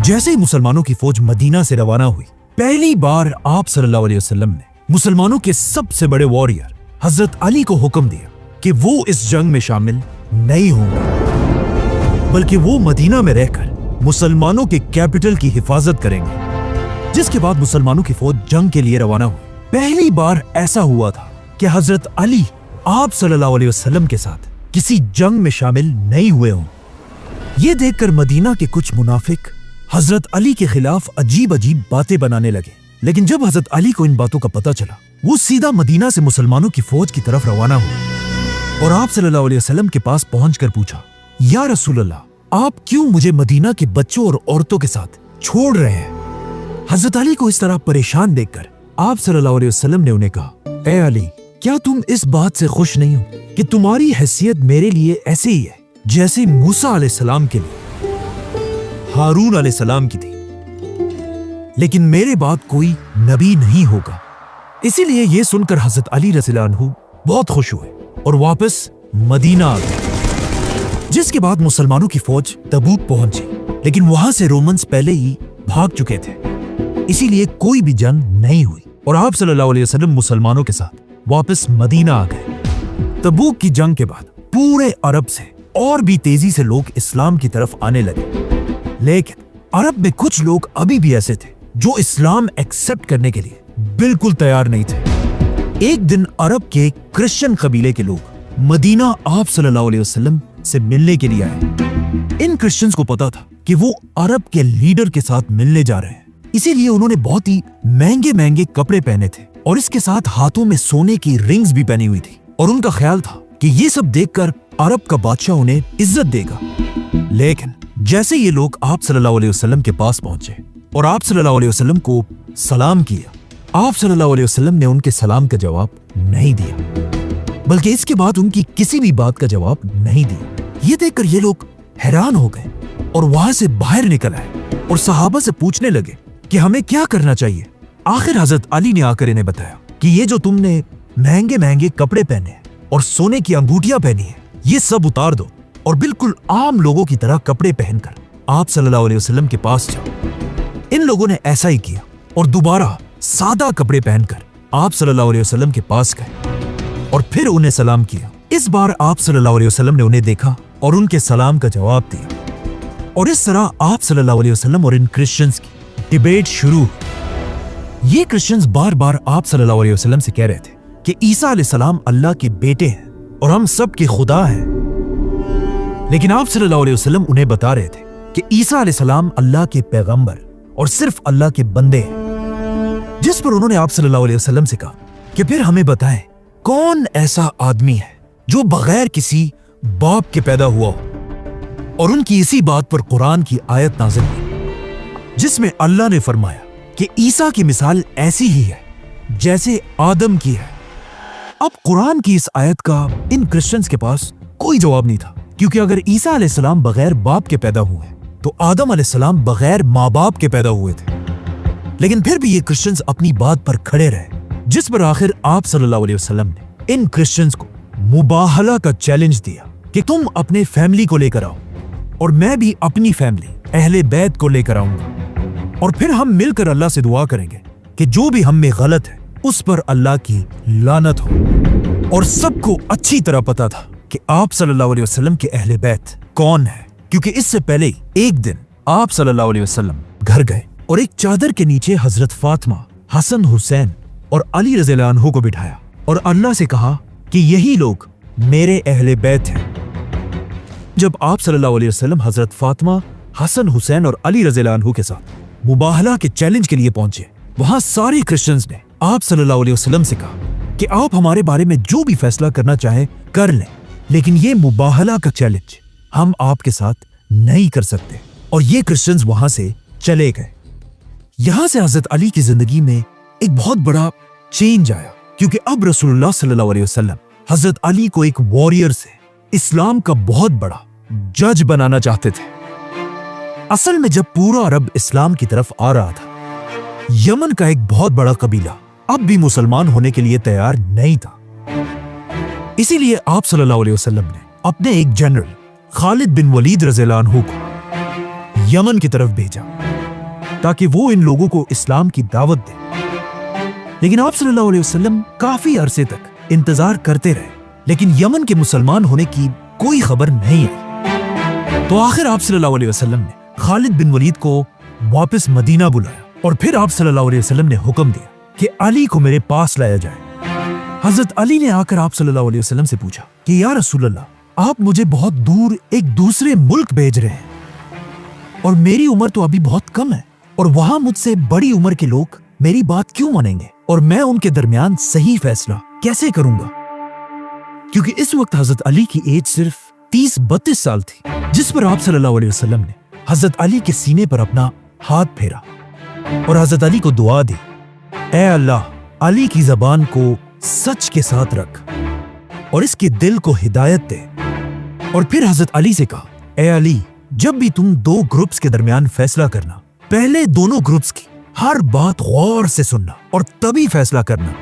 जैसे ही मुसलमानों की फौज मदीना से रवाना हुई, पहली बार आप सल्लल्लाहु अलैहि वसल्लम ने मुसलमानों के सबसे बड़े वॉरियर हजरत अली को हुक्म दिया कि वो इस जंग में शामिल नहीं होंगे, बल्कि वो मदीना में रहकर मुसलमानों के कैपिटल की हिफाजत करेंगे। जिसके बाद मुसलमानों की फौज जंग के लिए रवाना हुई। पहली बार ऐसा हुआ था कि हजरत अली आप सल्लल्लाहु अलैहि वसल्लम के साथ किसी जंग में शामिल नहीं हुए हों। ये देखकर मदीना के कुछ मुनाफिक हजरत अली के खिलाफ अजीब अजीब बातें बनाने लगे। लेकिन जब हजरत अली को इन बातों का पता चला, वो सीधा मदीना से मुसलमानों की फौज की तरफ रवाना हुए और आप सल्लल्लाहु अलैहि वसल्लम के पास पहुंचकर पूछा, या रसूल अल्लाह, आप क्यों मुझे मदीना के बच्चों और औरतों के साथ छोड़ रहे हैं? हजरत अली को इस तरह परेशान देखकर आप सल्लल्लाहु अलैहि वसल्लम ने उन्हें कहा, ए अली, क्या तुम इस बात से खुश नहीं हो कि तुम्हारी हैसियत मेरे लिए ऐसे ही है जैसे मूसा अलैहिस्सलाम के लिए हारून अलैहिस्सलाम की थी, लेकिन मेरे बाद कोई नबी नहीं होगा। इसीलिए ये सुनकर हजरत अली रज़ियल्लाहु अन्हु बहुत खुश हुए और वापस मदीना आ गए। जिसके बाद मुसलमानों की फौज तबूक पहुंची, लेकिन वहां से रोमन्स पहले ही भाग चुके थे, इसीलिए कोई भी जंग नहीं हुई और आप सल्लल्लाहु अलैहि वसल्लम मुसलमानों के साथ वापस मदीना आ गए। तबूक की जंग के बाद पूरे अरब से और भी तेजी से लोग इस्लाम की तरफ आने लगे, लेकिन अरब में कुछ लोग अभी भी ऐसे थे जो इस्लाम एक्सेप्ट करने के लिए बिल्कुल तैयार नहीं थे। एक दिन अरब के क्रिश्चियन कबीले के लोग मदीना आप सल्लल्लाहु अलैहि वसल्लम से मिलने के लिए आए। इन क्रिश्चियंस को पता था कि वो अरब के लीडर के साथ मिलने जा रहे हैं, इसीलिए उन्होंने बहुत ही महंगे महंगे कपड़े पहने थे और इसके साथ हाथों में सोने की रिंग्स भी पहनी हुई थी और उनका ख्याल था कि ये सब देखकर अरब का बादशाह उन्हें इज्जत देगा। लेकिन जैसे ये लोग आप सल्लल्लाहु अलैहि वसल्लम के पास पहुंचे और आप सल्लल्लाहु अलैहि वसल्लम को सलाम किया, आप सल्लल्लाहु अलैहि वसल्लम ने उनके सलाम का जवाब नहीं दिया, बल्कि इसके बाद उनकी किसी भी बात का जवाब नहीं दिया। ये देखकर ये लोग हैरान हो गए और वहां से बाहर निकल आए और सहाबा से पूछने लगे कि हमें क्या करना चाहिए। आखिर हजरत अली ने आकर इन्हें बताया कि ये जो तुमने महंगे महंगे कपड़े पहने हैं और सोने की अंगूठियां पहनी है, ये सब उतार दो और बिल्कुल आम लोगों की तरह कपड़े पहनकर आप सल्लल्लाहु अलैहि वसल्लम के पास जाओ। इन लोगों ने ऐसा ही किया और दोबारा सादा कपड़े पहनकर आप सल्लल्लाहु अलैहि वसल्लम के पास गए और फिर उन्हें सलाम किया। इस बार आप सल्लल्लाहु अलैहि वसल्लम ने उन्हें देखा और उनके सलाम का जवाब दिया और इस तरह आप सल्लल्लाहु अलैहि वसल्लम और इन क्रिश्चियंस की डिबेट शुरू हुई। ये क्रिश्चियंस बार बार आप सल्लल्लाहु अलैहि वसल्लम से कह रहे थे कि ईसा अलैहिस्सलाम अल्लाह के बेटे हैं और हम सब के खुदा हैं, लेकिन आप सल्लल्लाहु अलैहि वसल्लम उन्हें बता रहे थे कि ईसा अलैहिस्सलाम अल्लाह के पैगंबर और सिर्फ अल्लाह के बंदे हैं। जिस पर उन्होंने आप सल्लल्लाहु अलैहि वसल्लम से कहा कि फिर हमें बताएं कौन ऐसा आदमी है जो बगैर किसी बाप के पैदा हुआ हो। और उनकी इसी बात पर कुरान की आयत नाज़िल हुई जिसमें अल्लाह ने फरमाया कि ईसा की मिसाल ऐसी ही है जैसे आदम की है। अब कुरान की इस आयत का इन क्रिश्चियंस के पास कोई जवाब नहीं था, क्योंकि अगर ईसा अलैहिस्सलाम बगैर बाप के पैदा हुए तो आदम अलैहिस्सलाम बगैर माँ बाप के पैदा हुए थे। लेकिन फिर भी ये क्रिश्चियंस अपनी बात पर खड़े रहे, जिस पर आखिर आप सल्लल्लाहु अलैहि वसल्लम ने इन क्रिश्चियंस को मुबाहला का चैलेंज दिया कि तुम अपने फैमिली को लेकर आओ और मैं भी अपनी फैमिली अहले बैत को लेकर आऊंगा और फिर हम मिलकर अल्लाह से दुआ करेंगे कि जो भी हम में गलत है उस पर अल्लाह की लानत हो। और सबको अच्छी तरह पता था कि आप सल्लल्लाहु अलैहि वसल्लम के अहले बैत कौन है, क्योंकि इससे पहले एक दिन आप सल्लल्लाहु अलैहि वसल्लम घर गए और एक चादर के नीचे हजरत फातिमा, हसन, हुसैन और अली रज़ियल्लाहु अन्हु को बिठाया और अल्लाह से कहा कि यही लोग मेरे अहले बैत हैं। जब आप सल्लल्लाहु अलैहि वसल्लम हजरत फातिमा, हसन, हुसैन और अली रज़ियल्लाहु अन्हु के साथ मुबाहला के चैलेंज के लिए पहुंचे, वहां सारे क्रिश्चियंस ने आप सल्लल्लाहु अलैहि वसल्लम से कहा कि आप हमारे बारे में जो भी फैसला करना चाहें कर लें, लेकिन ये मुबाहला का चैलेंज हम आपके साथ नहीं कर सकते। और ये क्रिश्चियंस वहां से चले गए। यहां से हजरत अली की जिंदगी में एक बहुत बड़ा चेंज आया, क्योंकि अब रसूलुल्लाह सल्लल्लाहु अलैहि वसल्लम हजरत अली को एक वॉरियर से इस्लाम का बहुत बड़ा जज बनाना चाहते थे। असल में जब पूरा अरब इस्लाम की तरफ आ रहा था, यमन का एक बहुत बड़ा कबीला अब भी मुसलमान होने के लिए तैयार नहीं था। इसीलिए आप सल्लल्लाहु अलैहि वसल्लम ने अपने एक जनरल खालिद बिन वलीद रज़ियल्लाहु अन्हु को यमन की तरफ भेजा ताकि वो इन लोगों को इस्लाम की दावत दे। लेकिन आप सल्लल्लाहु अलैहि वसल्लम काफी अरसे तक इंतजार करते रहे, लेकिन यमन के मुसलमान होने की कोई खबर नहीं आई। तो आखिर आप सल्लल्लाहु अलैहि वसल्लम ने खालिद बिन वलीद को वापस मदीना बुलाया और फिर आप सल्लल्लाहु अलैहि वसल्लम ने हुक्म दिया कि अली को मेरे पास लाया जाए। हजरत अली ने आकर आप सल्लल्लाहु अलैहि वसल्लम से पूछा कि या रसूल अल्लाह, आप मुझे बहुत दूर एक दूसरे मुल्क भेज रहे हैं और मेरी उम्र तो अभी बहुत कम है, और वहां मुझसे बड़ी उम्र के लोग मेरी बात क्यों मानेंगे, और मैं उनके दरमियान सही फैसला कैसे करूंगा? क्योंकि इस वक्त हजरत अली की एज सिर्फ 30-32 साल थी। जिस पर आप सल्लल्लाहु अलैहि वसल्लम ने हजरत अली के सीने पर अपना हाथ फेरा और हजरत अली को दुआ दी, ऐ अल्लाह, अली की जबान को सच के साथ रख और इसके दिल को हिदायत दे। और फिर हजरत अली से कहा, ऐ अली, जब भी तुम दो ग्रुप्स के दरमियान फैसला करना, पहले दोनों ग्रुप्स की हर बात गौर से सुनना और तभी फैसला करना।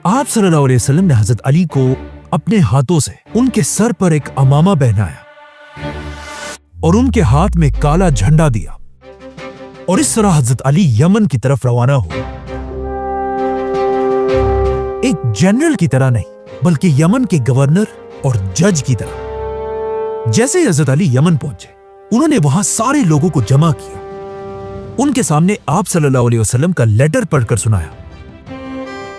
आप सल्लल्लाहु अलैहि वसल्लम ने हजरत अली को अपने हाथों से उनके सर पर एक अमामा पहनाया और उनके हाथ में काला झंडा दिया, और इस तरह हजरत अली यमन की तरफ रवाना हुए। एक जनरल की तरह नहीं, बल्कि यमन के गवर्नर और जज की तरह। जैसे ही हजरत अली यमन पहुंचे, उन्होंने वहां सारे लोगों को जमा किया, उनके सामने आप सल्लल्लाहु अलैहि वसल्लम का लेटर पढ़कर सुनाया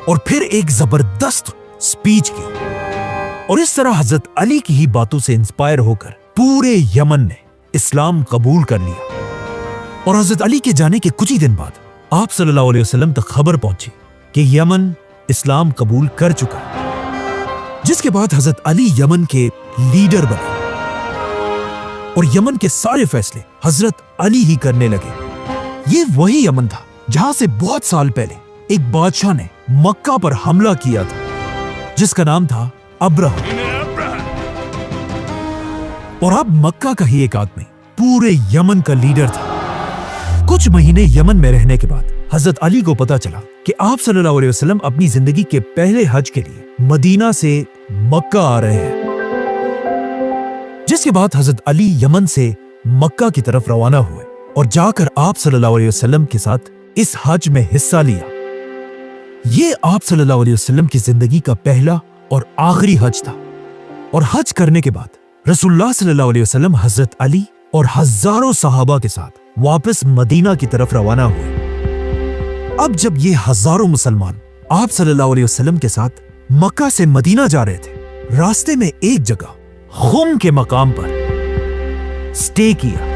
और फिर एक जबरदस्त स्पीच की। और इस तरह हजरत अली की ही बातों से इंस्पायर होकर पूरे यमन ने इस्लाम कबूल कर लिया। और हजरत अली के जाने के कुछ ही दिन बाद आप सल्लल्लाहु अलैहि वसल्लम तक खबर पहुंची कि यमन इस्लाम कबूल कर चुका है, जिसके बाद हजरत अली यमन के लीडर बने और यमन के सारे फैसले हजरत अली ही करने लगे। ये वही यमन था जहां से बहुत साल पहले एक बादशाह ने मक्का पर हमला किया था, जिसका नाम था अब्रहा। और अब मक्का का ही एक आदमी पूरे यमन का लीडर था। कुछ महीने यमन में रहने के बाद हजरत अली को पता चला कि आप सल्लल्लाहु अलैहि वसल्लम अपनी जिंदगी के पहले हज के लिए मदीना से मक्का आ रहे हैं, जिसके बाद हजरत अली यमन से मक्का की तरफ रवाना हुए और जाकर आप सल्लल्लाहु अलैहि वसल्लम के साथ इस हज में हिस्सा लिया। ये आप सल्लल्लाहु अलैहि वसल्लम की जिंदगी का पहला और आखिरी हज था। और हज करने के बाद रसूलुल्लाह सल्लल्लाहु अलैहि वसल्लम हजरत अली और हजारों सहाबा के साथ वापस मदीना की तरफ रवाना हुए। अब जब ये हजारों मुसलमान आप सल्लल्लाहु अलैहि वसल्लम के साथ मक्का से मदीना जा रहे थे, रास्ते में एक जगह खुम के मकाम पर स्टे किया।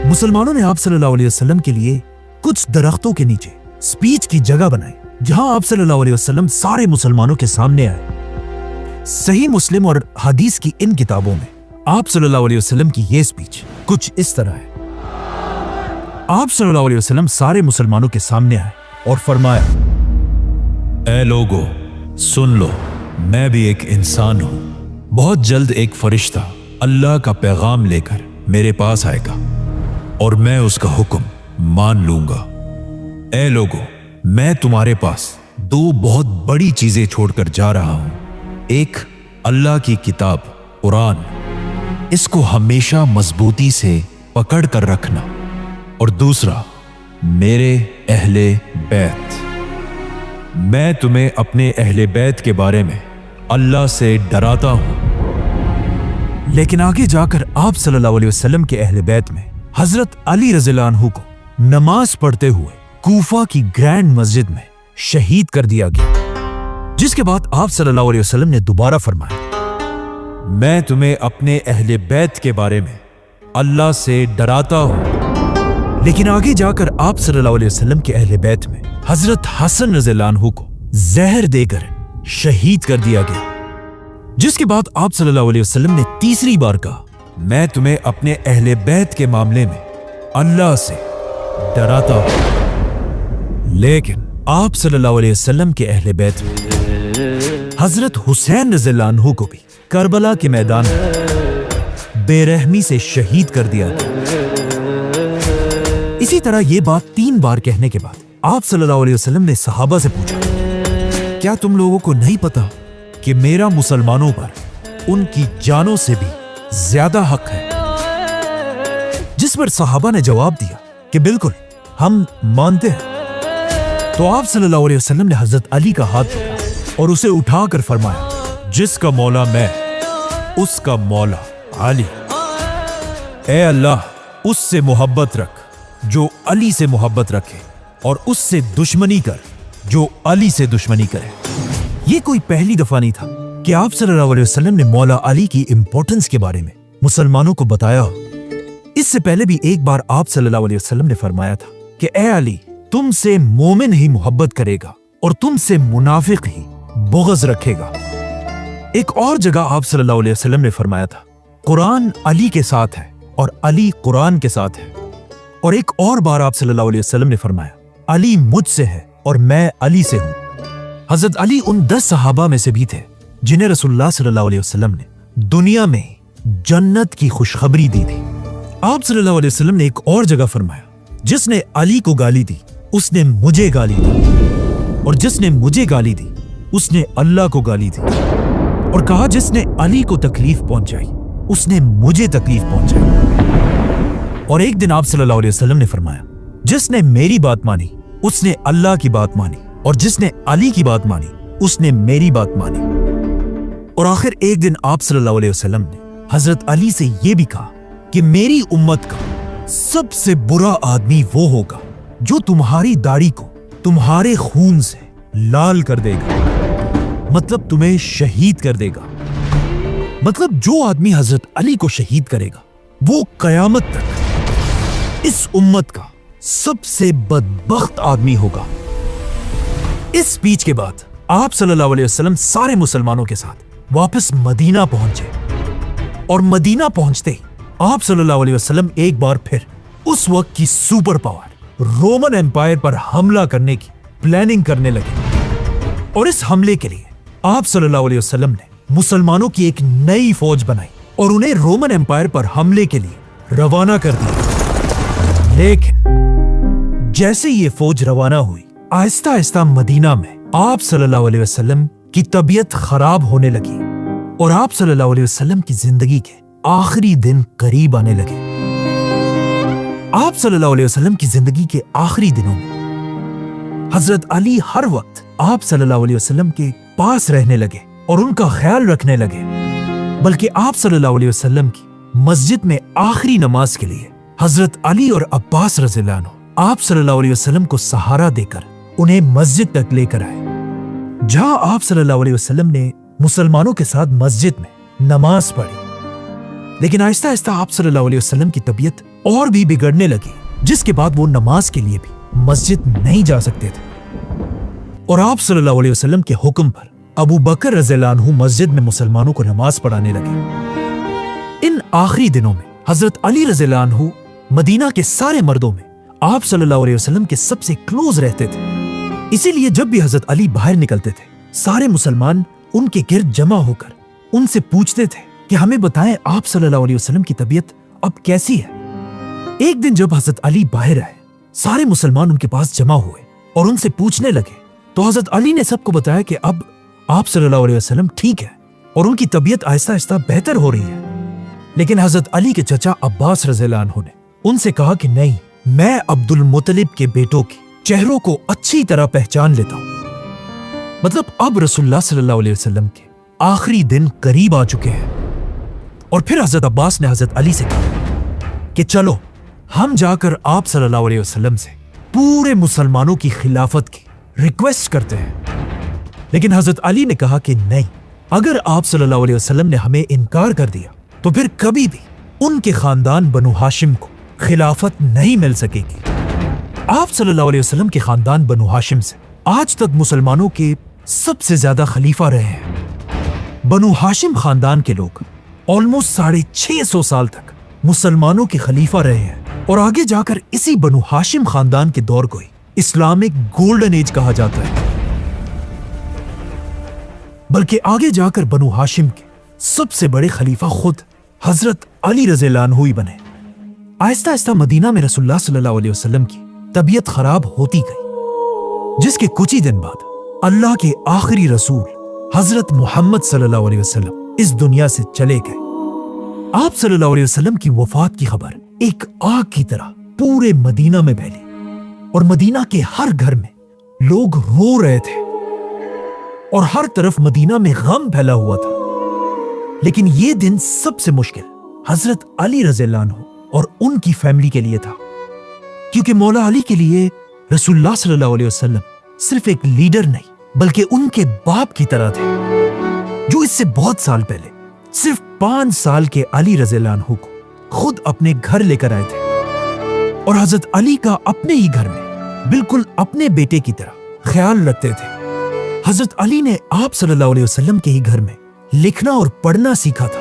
मुसलमानों ने आप सल्लल्लाहु अलैहि वसल्लम के लिए कुछ दरख्तों के नीचे स्पीच की जगह बनाई, जहां आप सल्लल्लाहु अलैहि वसल्लम सारे मुसलमानों के सामने आए। सही मुस्लिम और हदीस की इन किताबों में आप सल्लल्लाहु अलैहि वसल्लम की ये स्पीच कुछ इस तरह है। आप सल्लल्लाहु अलैहि वसल्लम सारे मुसलमानों के सामने आए और फरमाया, ऐ लोगो, सुन लो, मैं भी एक इंसान हूं। बहुत जल्द एक फरिश्ता अल्लाह का पैगाम लेकर मेरे पास आएगा और मैं उसका हुक्म मान लूंगा। ऐ लोगो, मैं तुम्हारे पास दो बहुत बड़ी चीजें छोड़कर जा रहा हूं। एक, अल्लाह की किताब कुरान, इसको हमेशा मजबूती से पकड़ कर रखना, और दूसरा, मेरे अहले बैत। मैं तुम्हें अपने अहले बैत के बारे में अल्लाह से डराता हूं। लेकिन आगे जाकर आप सल्लल्लाहु अलैहि वसल्लम के अहले बैत में हजरत अली रज़ियल्लाहु अन्हु को नमाज पढ़ते हुए कूफा की ग्रैंड मस्जिद में शहीद कर दिया गया, जिसके बाद आप सल्लल्लाहु अलैहि वसल्लम ने दोबारा फरमाया, मैं तुम्हें अपने अहले बैत के बारे में अल्लाह से डराता हूं। लेकिन आगे जाकर आप सल्लल्लाहु अलैहि वसल्लम के अहले बैत में हजरत हसन रज़ियल्लाहु अन्हु को जहर देकर शहीद कर दिया गया, जिसके बाद आप सल्लल्लाहु अलैहि वसल्लम ने तीसरी बार कहा, मैं तुम्हें अपने अहले बैत के मामले में अल्लाह से डराता हूं। लेकिन आप सल्लल्लाहु अलैहि वसल्लम के अहले बैत में हजरत हुसैन रज़ियल्लाहु अन्हु को भी करबला के मैदान में बेरहमी से शहीद कर दिया गया। इसी तरह ये बात 3 बार कहने के बाद आप सल्लल्लाहु अलैहि वसल्लम ने सहाबा से पूछा, क्या तुम लोगों को नहीं पता कि मेरा मुसलमानों पर उनकी जानों से भी ज्यादा हक है? जिस पर सहाबा ने जवाब दिया कि बिल्कुल, हम मानते हैं। تو آپ صلی اللہ علیہ وسلم نے حضرت علی کا ہاتھ پکڑا اور اسے اٹھا کر فرمایا جس کا مولا میں اس کا مولا علی، اے اللہ اس سے محبت رکھ جو علی سے محبت رکھے اور اس سے دشمنی کر جو علی سے دشمنی کرے۔ یہ کوئی پہلی دفعہ نہیں تھا کہ آپ صلی اللہ علیہ وسلم نے مولا علی کی امپورٹنس کے بارے میں مسلمانوں کو بتایا ہو۔ اس سے پہلے بھی ایک بار آپ صلی اللہ علیہ وسلم نے فرمایا تھا کہ اے علی تم سے مومن ہی محبت کرے گا اور تم سے منافق ہی بغض رکھے گا۔ ایک اور جگہ آپ صلی اللہ علیہ وسلم نے فرمایا تھا قرآن علی کے ساتھ ہے اور علی قرآن کے ساتھ ہے۔ اور ایک اور بار آپ صلی اللہ علیہ وسلم نے فرمایا علی مجھ سے ہے اور میں علی سے ہوں۔ حضرت علی ان 10 صحابہ میں سے بھی تھے جنہیں رسول اللہ صلی اللہ علیہ وسلم نے دنیا میں جنت کی خوشخبری دی تھی۔ آپ صلی اللہ علیہ وسلم نے ایک اور جگہ فرمایا جس نے علی کو گالی دی اس نے مجھے گالی دی، اور جس نے مجھے گالی دی اس نے اللہ کو گالی دی، اور کہا جس نے علی کو تکلیف پہنچائی اس نے مجھے تکلیف پہنچائی۔ اور ایک دن آپ صلی اللہ علیہ وسلم نے فرمایا جس نے میری بات مانی اس نے اللہ کی بات مانی، اور جس نے علی کی بات مانی اس نے میری بات مانی۔ اور آخر ایک دن آپ صلی اللہ علیہ وسلم نے حضرت علی سے یہ بھی کہا کہ میری امت کا سب سے برا آدمی وہ ہوگا جو تمہاری داڑھی کو تمہارے خون سے لال کر دے گا، مطلب تمہیں شہید کر دے گا۔ مطلب جو آدمی حضرت علی کو شہید کرے گا وہ قیامت تک اس امت کا سب سے بدبخت آدمی ہوگا۔ اس سپیچ کے بعد آپ صلی اللہ علیہ وسلم سارے مسلمانوں کے ساتھ واپس مدینہ پہنچے، اور مدینہ پہنچتے ہی آپ صلی اللہ علیہ وسلم ایک بار پھر اس وقت کی سپر پاور رومن ایمپائر پر حملہ کرنے کی پلاننگ کرنے لگے۔ اور اس حملے کے لیے آپ صلی اللہ علیہ وسلم نے مسلمانوں کی ایک نئی فوج بنائی اور انہیں رومن ایمپائر پر حملے کے لیے روانہ کر دیا۔ لیکن جیسے یہ فوج روانہ ہوئی آہستہ آہستہ مدینہ میں آپ صلی اللہ علیہ وسلم کی طبیعت خراب ہونے لگی، اور آپ صلی اللہ علیہ وسلم کی زندگی کے آخری دن قریب آنے لگے۔ آپ صلی اللہ علیہ وسلم کی زندگی کے آخری دنوں میں حضرت علی ہر وقت آپ صلی اللہ علیہ وسلم کے پاس رہنے لگے اور ان کا خیال رکھنے لگے، بلکہ آپ صلی اللہ علیہ وسلم کی مسجد میں آخری نماز کے لیے حضرت علی اور عباس رضی اللہ عنہ آپ صلی اللہ علیہ وسلم کو سہارا دے کر انہیں مسجد تک لے کر آئے، جہاں آپ صلی اللہ علیہ وسلم نے مسلمانوں کے ساتھ مسجد میں نماز پڑھی۔ لیکن آہستہ آہستہ آپ صلی اللہ علیہ وسلم کی طبیعت اور بھی بگڑنے لگی، جس کے بعد وہ نماز کے لیے بھی مسجد نہیں جا سکتے تھے، اور آپ صلی اللہ علیہ وسلم کے حکم پر ابو بکر رضی اللہ عنہ مسجد میں مسلمانوں کو نماز پڑھانے لگے۔ ان آخری دنوں میں حضرت علی رضی اللہ عنہ مدینہ کے سارے مردوں میں آپ صلی اللہ علیہ وسلم کے سب سے کلوز رہتے تھے، اسی لیے جب بھی حضرت علی باہر نکلتے تھے سارے مسلمان ان کے گرد جمع ہو کر ان سے پوچھتے تھے کہ ہمیں بتائیں آپ صلی اللہ علیہ وسلم کی طبیعت اب کیسی ہے۔ ایک دن جب حضرت علی باہر آئے سارے مسلمان ان کے پاس جمع ہوئے اور ان سے پوچھنے لگے، تو حضرت علی نے سب کو بتایا کہ اب آپ صلی اللہ علیہ وسلم ٹھیک ہے اور ان کی طبیعت آہستہ آہستہ بہتر ہو رہی ہے۔ لیکن حضرت علی کے چچا عباس رضی اللہ عنہ نے ان سے کہا کہ نہیں، میں عبد المطلب کے بیٹوں کے چہروں کو اچھی طرح پہچان لیتا ہوں، مطلب اب رسول اللہ صلی اللہ علیہ وسلم کے آخری دن قریب آ چکے ہیں۔ اور پھر حضرت عباس نے حضرت علی سے کہا کہ چلو ہم جا کر آپ صلی اللہ علیہ وسلم سے پورے مسلمانوں کی خلافت کی ریکویسٹ کرتے ہیں۔ لیکن حضرت علی نے کہا کہ نہیں، اگر آپ صلی اللہ علیہ وسلم نے ہمیں انکار کر دیا تو پھر کبھی بھی ان کے خاندان بنو ہاشم کو خلافت نہیں مل سکے گی۔ آپ صلی اللہ علیہ وسلم کے خاندان بنو ہاشم سے آج تک مسلمانوں کے سب سے زیادہ خلیفہ رہے ہیں۔ بنو ہاشم خاندان کے لوگ آلموسٹ 650 سال تک مسلمانوں کے خلیفہ رہے ہیں، اور آگے جا کر اسی بنو ہاشم خاندان کے دور کو ہی اسلامک گولڈن ایج کہا جاتا ہے۔ بلکہ آگے جا کر بنو ہاشم کے سب سے بڑے خلیفہ خود حضرت علی رضی اللہ عنہ ہی بنے۔ آہستہ آہستہ مدینہ میں رسول اللہ صلی اللہ علیہ وسلم کی طبیعت خراب ہوتی گئی، جس کے کچھ ہی دن بعد اللہ کے آخری رسول حضرت محمد صلی اللہ علیہ وسلم اس دنیا سے چلے گئے۔ آپ صلی اللہ علیہ وسلم کی وفات کی خبر ایک آگ کی طرح پورے مدینہ میں پھیلی، اور مدینہ کے ہر گھر میں लोग रो रहे थे और हर तरफ मदीना में गम फैला हुआ था। लेकिन यह दिन सबसे मुश्किल हजरत अली रज़ियल्लाहु अन्हु और उनकी फैमिली के लिए था, क्योंकि मौला अली के लिए रसूलुल्लाह सल्लल्लाहु अलैहि वसल्लम सिर्फ एक लीडर नहीं बल्कि उनके बाप की तरह थे, जो इससे बहुत साल पहले सिर्फ 5 साल के अली रज़ियल्लाहु अन्हु को खुद अपने घर लेकर आए थे और हजरत अली का अपने ही घर में बिल्कुल अपने बेटे की तरह ख्याल रखते थे। हजरत अली ने आप सल्लल्लाहु अलैहि वसल्लम के ही घर में लिखना और पढ़ना सीखा था,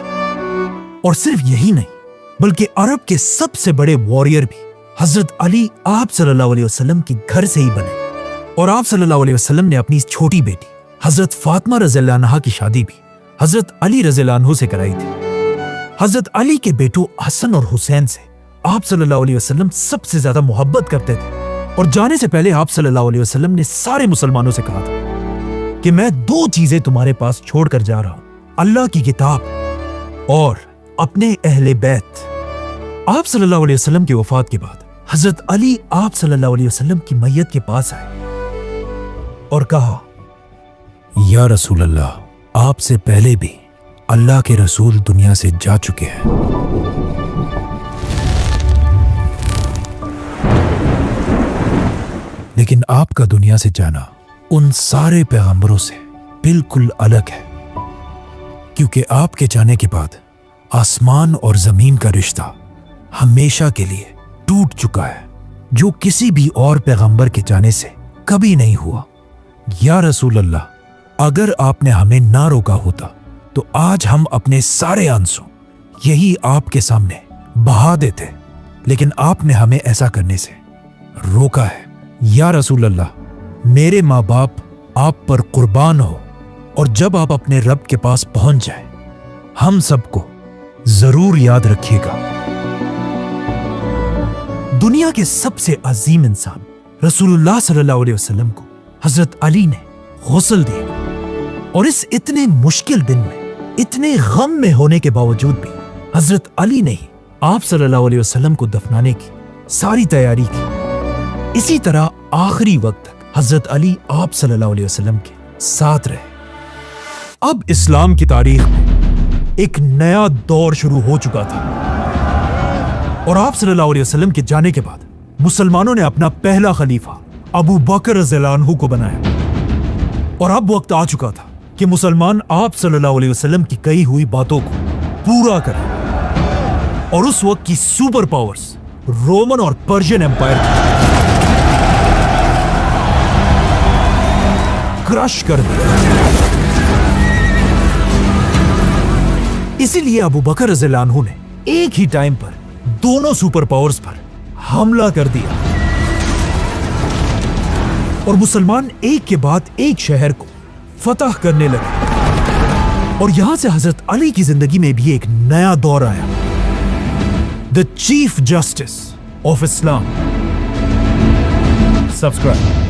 और सिर्फ यही नहीं बल्कि अरब के सबसे बड़े वॉरियर भी हजरत अली आप सल्लल्लाहु अलैहि वसल्लम के घर से ही बने। और आप सल्लल्लाहु अलैहि वसल्लम ने अपनी छोटी बेटी हजरत फातिमा रज़ियल्लाहु अन्हा की शादी भी हजरत अली रज़ियल्लाहु अन्हु से कराई थी। हजरत अली के बेटों हसन और हुसैन से आप सल्लल्लाहु अलैहि वसल्लम सबसे ज्यादा मोहब्बत करते थे, और जाने से पहले आप सल्लल्लाहु अलैहि वसल्लम ने सारे मुसलमानों से कहा था कि मैं 2 चीजें तुम्हारे पास छोड़कर जा रहा हूं, अल्लाह की किताब और अपने अहले बैत। आप सल्लल्लाहु अलैहि वसल्लम की वफात के बाद हजरत अली आप सल्लल्लाहु अलैहि वसल्लम की मैयत के पास आए और कहा, या रसूल अल्लाह, आपसे पहले भी अल्लाह के रसूल दुनिया से जा चुके हैं, लेकिन आपका दुनिया से जाना उन सारे पैगंबरों से बिल्कुल अलग है, क्योंकि आपके जाने के बाद आसमान और जमीन का रिश्ता हमेशा के लिए टूट चुका है, जो किसी भी और पैगंबर के जाने से कभी नहीं हुआ। या रसूल अल्लाह, अगर आपने हमें ना रोका होता तो आज हम अपने सारे आंसू यही आपके सामने बहा देते, लेकिन आपने हमें ऐसा करने से रोका है। या रसूल अल्लाह, मेरे माँ बाप आप पर कुर्बान हो, और जब आप अपने रब के पास पहुंच जाए हम सबको जरूर याद रखिएगा। दुनिया के सबसे अजीम इंसान रसूलुल्लाह सल्लल्लाहु अलैहि वसल्लम को हजरत अली ने गुस्ल दिया, और इस इतने मुश्किल दिन में इतने गम में होने के बावजूद भी हजरत अली ने ही आप सल्लल्लाहु अलैहि वसल्लम को दफनाने की सारी तैयारी की। इसी तरह आखिरी वक्त तक हजरत अली आप सल्लल्लाहु अलैहि वसल्लम के साथ रहे। अब इस्लाम की तारीख में एक नया दौर शुरू हो चुका था, और आप सल्लल्लाहु अलैहि वसल्लम के जाने के बाद मुसलमानों ने अपना पहला खलीफा अबू बकर रज़ियल्लाहु अन्हु को बनाया, और अब वक्त आ चुका था कि मुसलमान आप सल्लल्लाहु अलैहि वसल्लम की कही हुई बातों को पूरा करें, और उस वक्त की सुपर पावर्स रोमन और पर्शियन एम्पायर क्रश कर दिया। इसीलिए अबू बकर रज़ियल्लाहु अन्हु ने एक ही टाइम पर दोनों सुपर पावर्स पर हमला कर दिया, और मुसलमान एक के बाद एक शहर को फतह करने लगे, और यहां से हजरत अली की जिंदगी में भी एक नया दौर आया, the chief justice of Islam. Subscribe.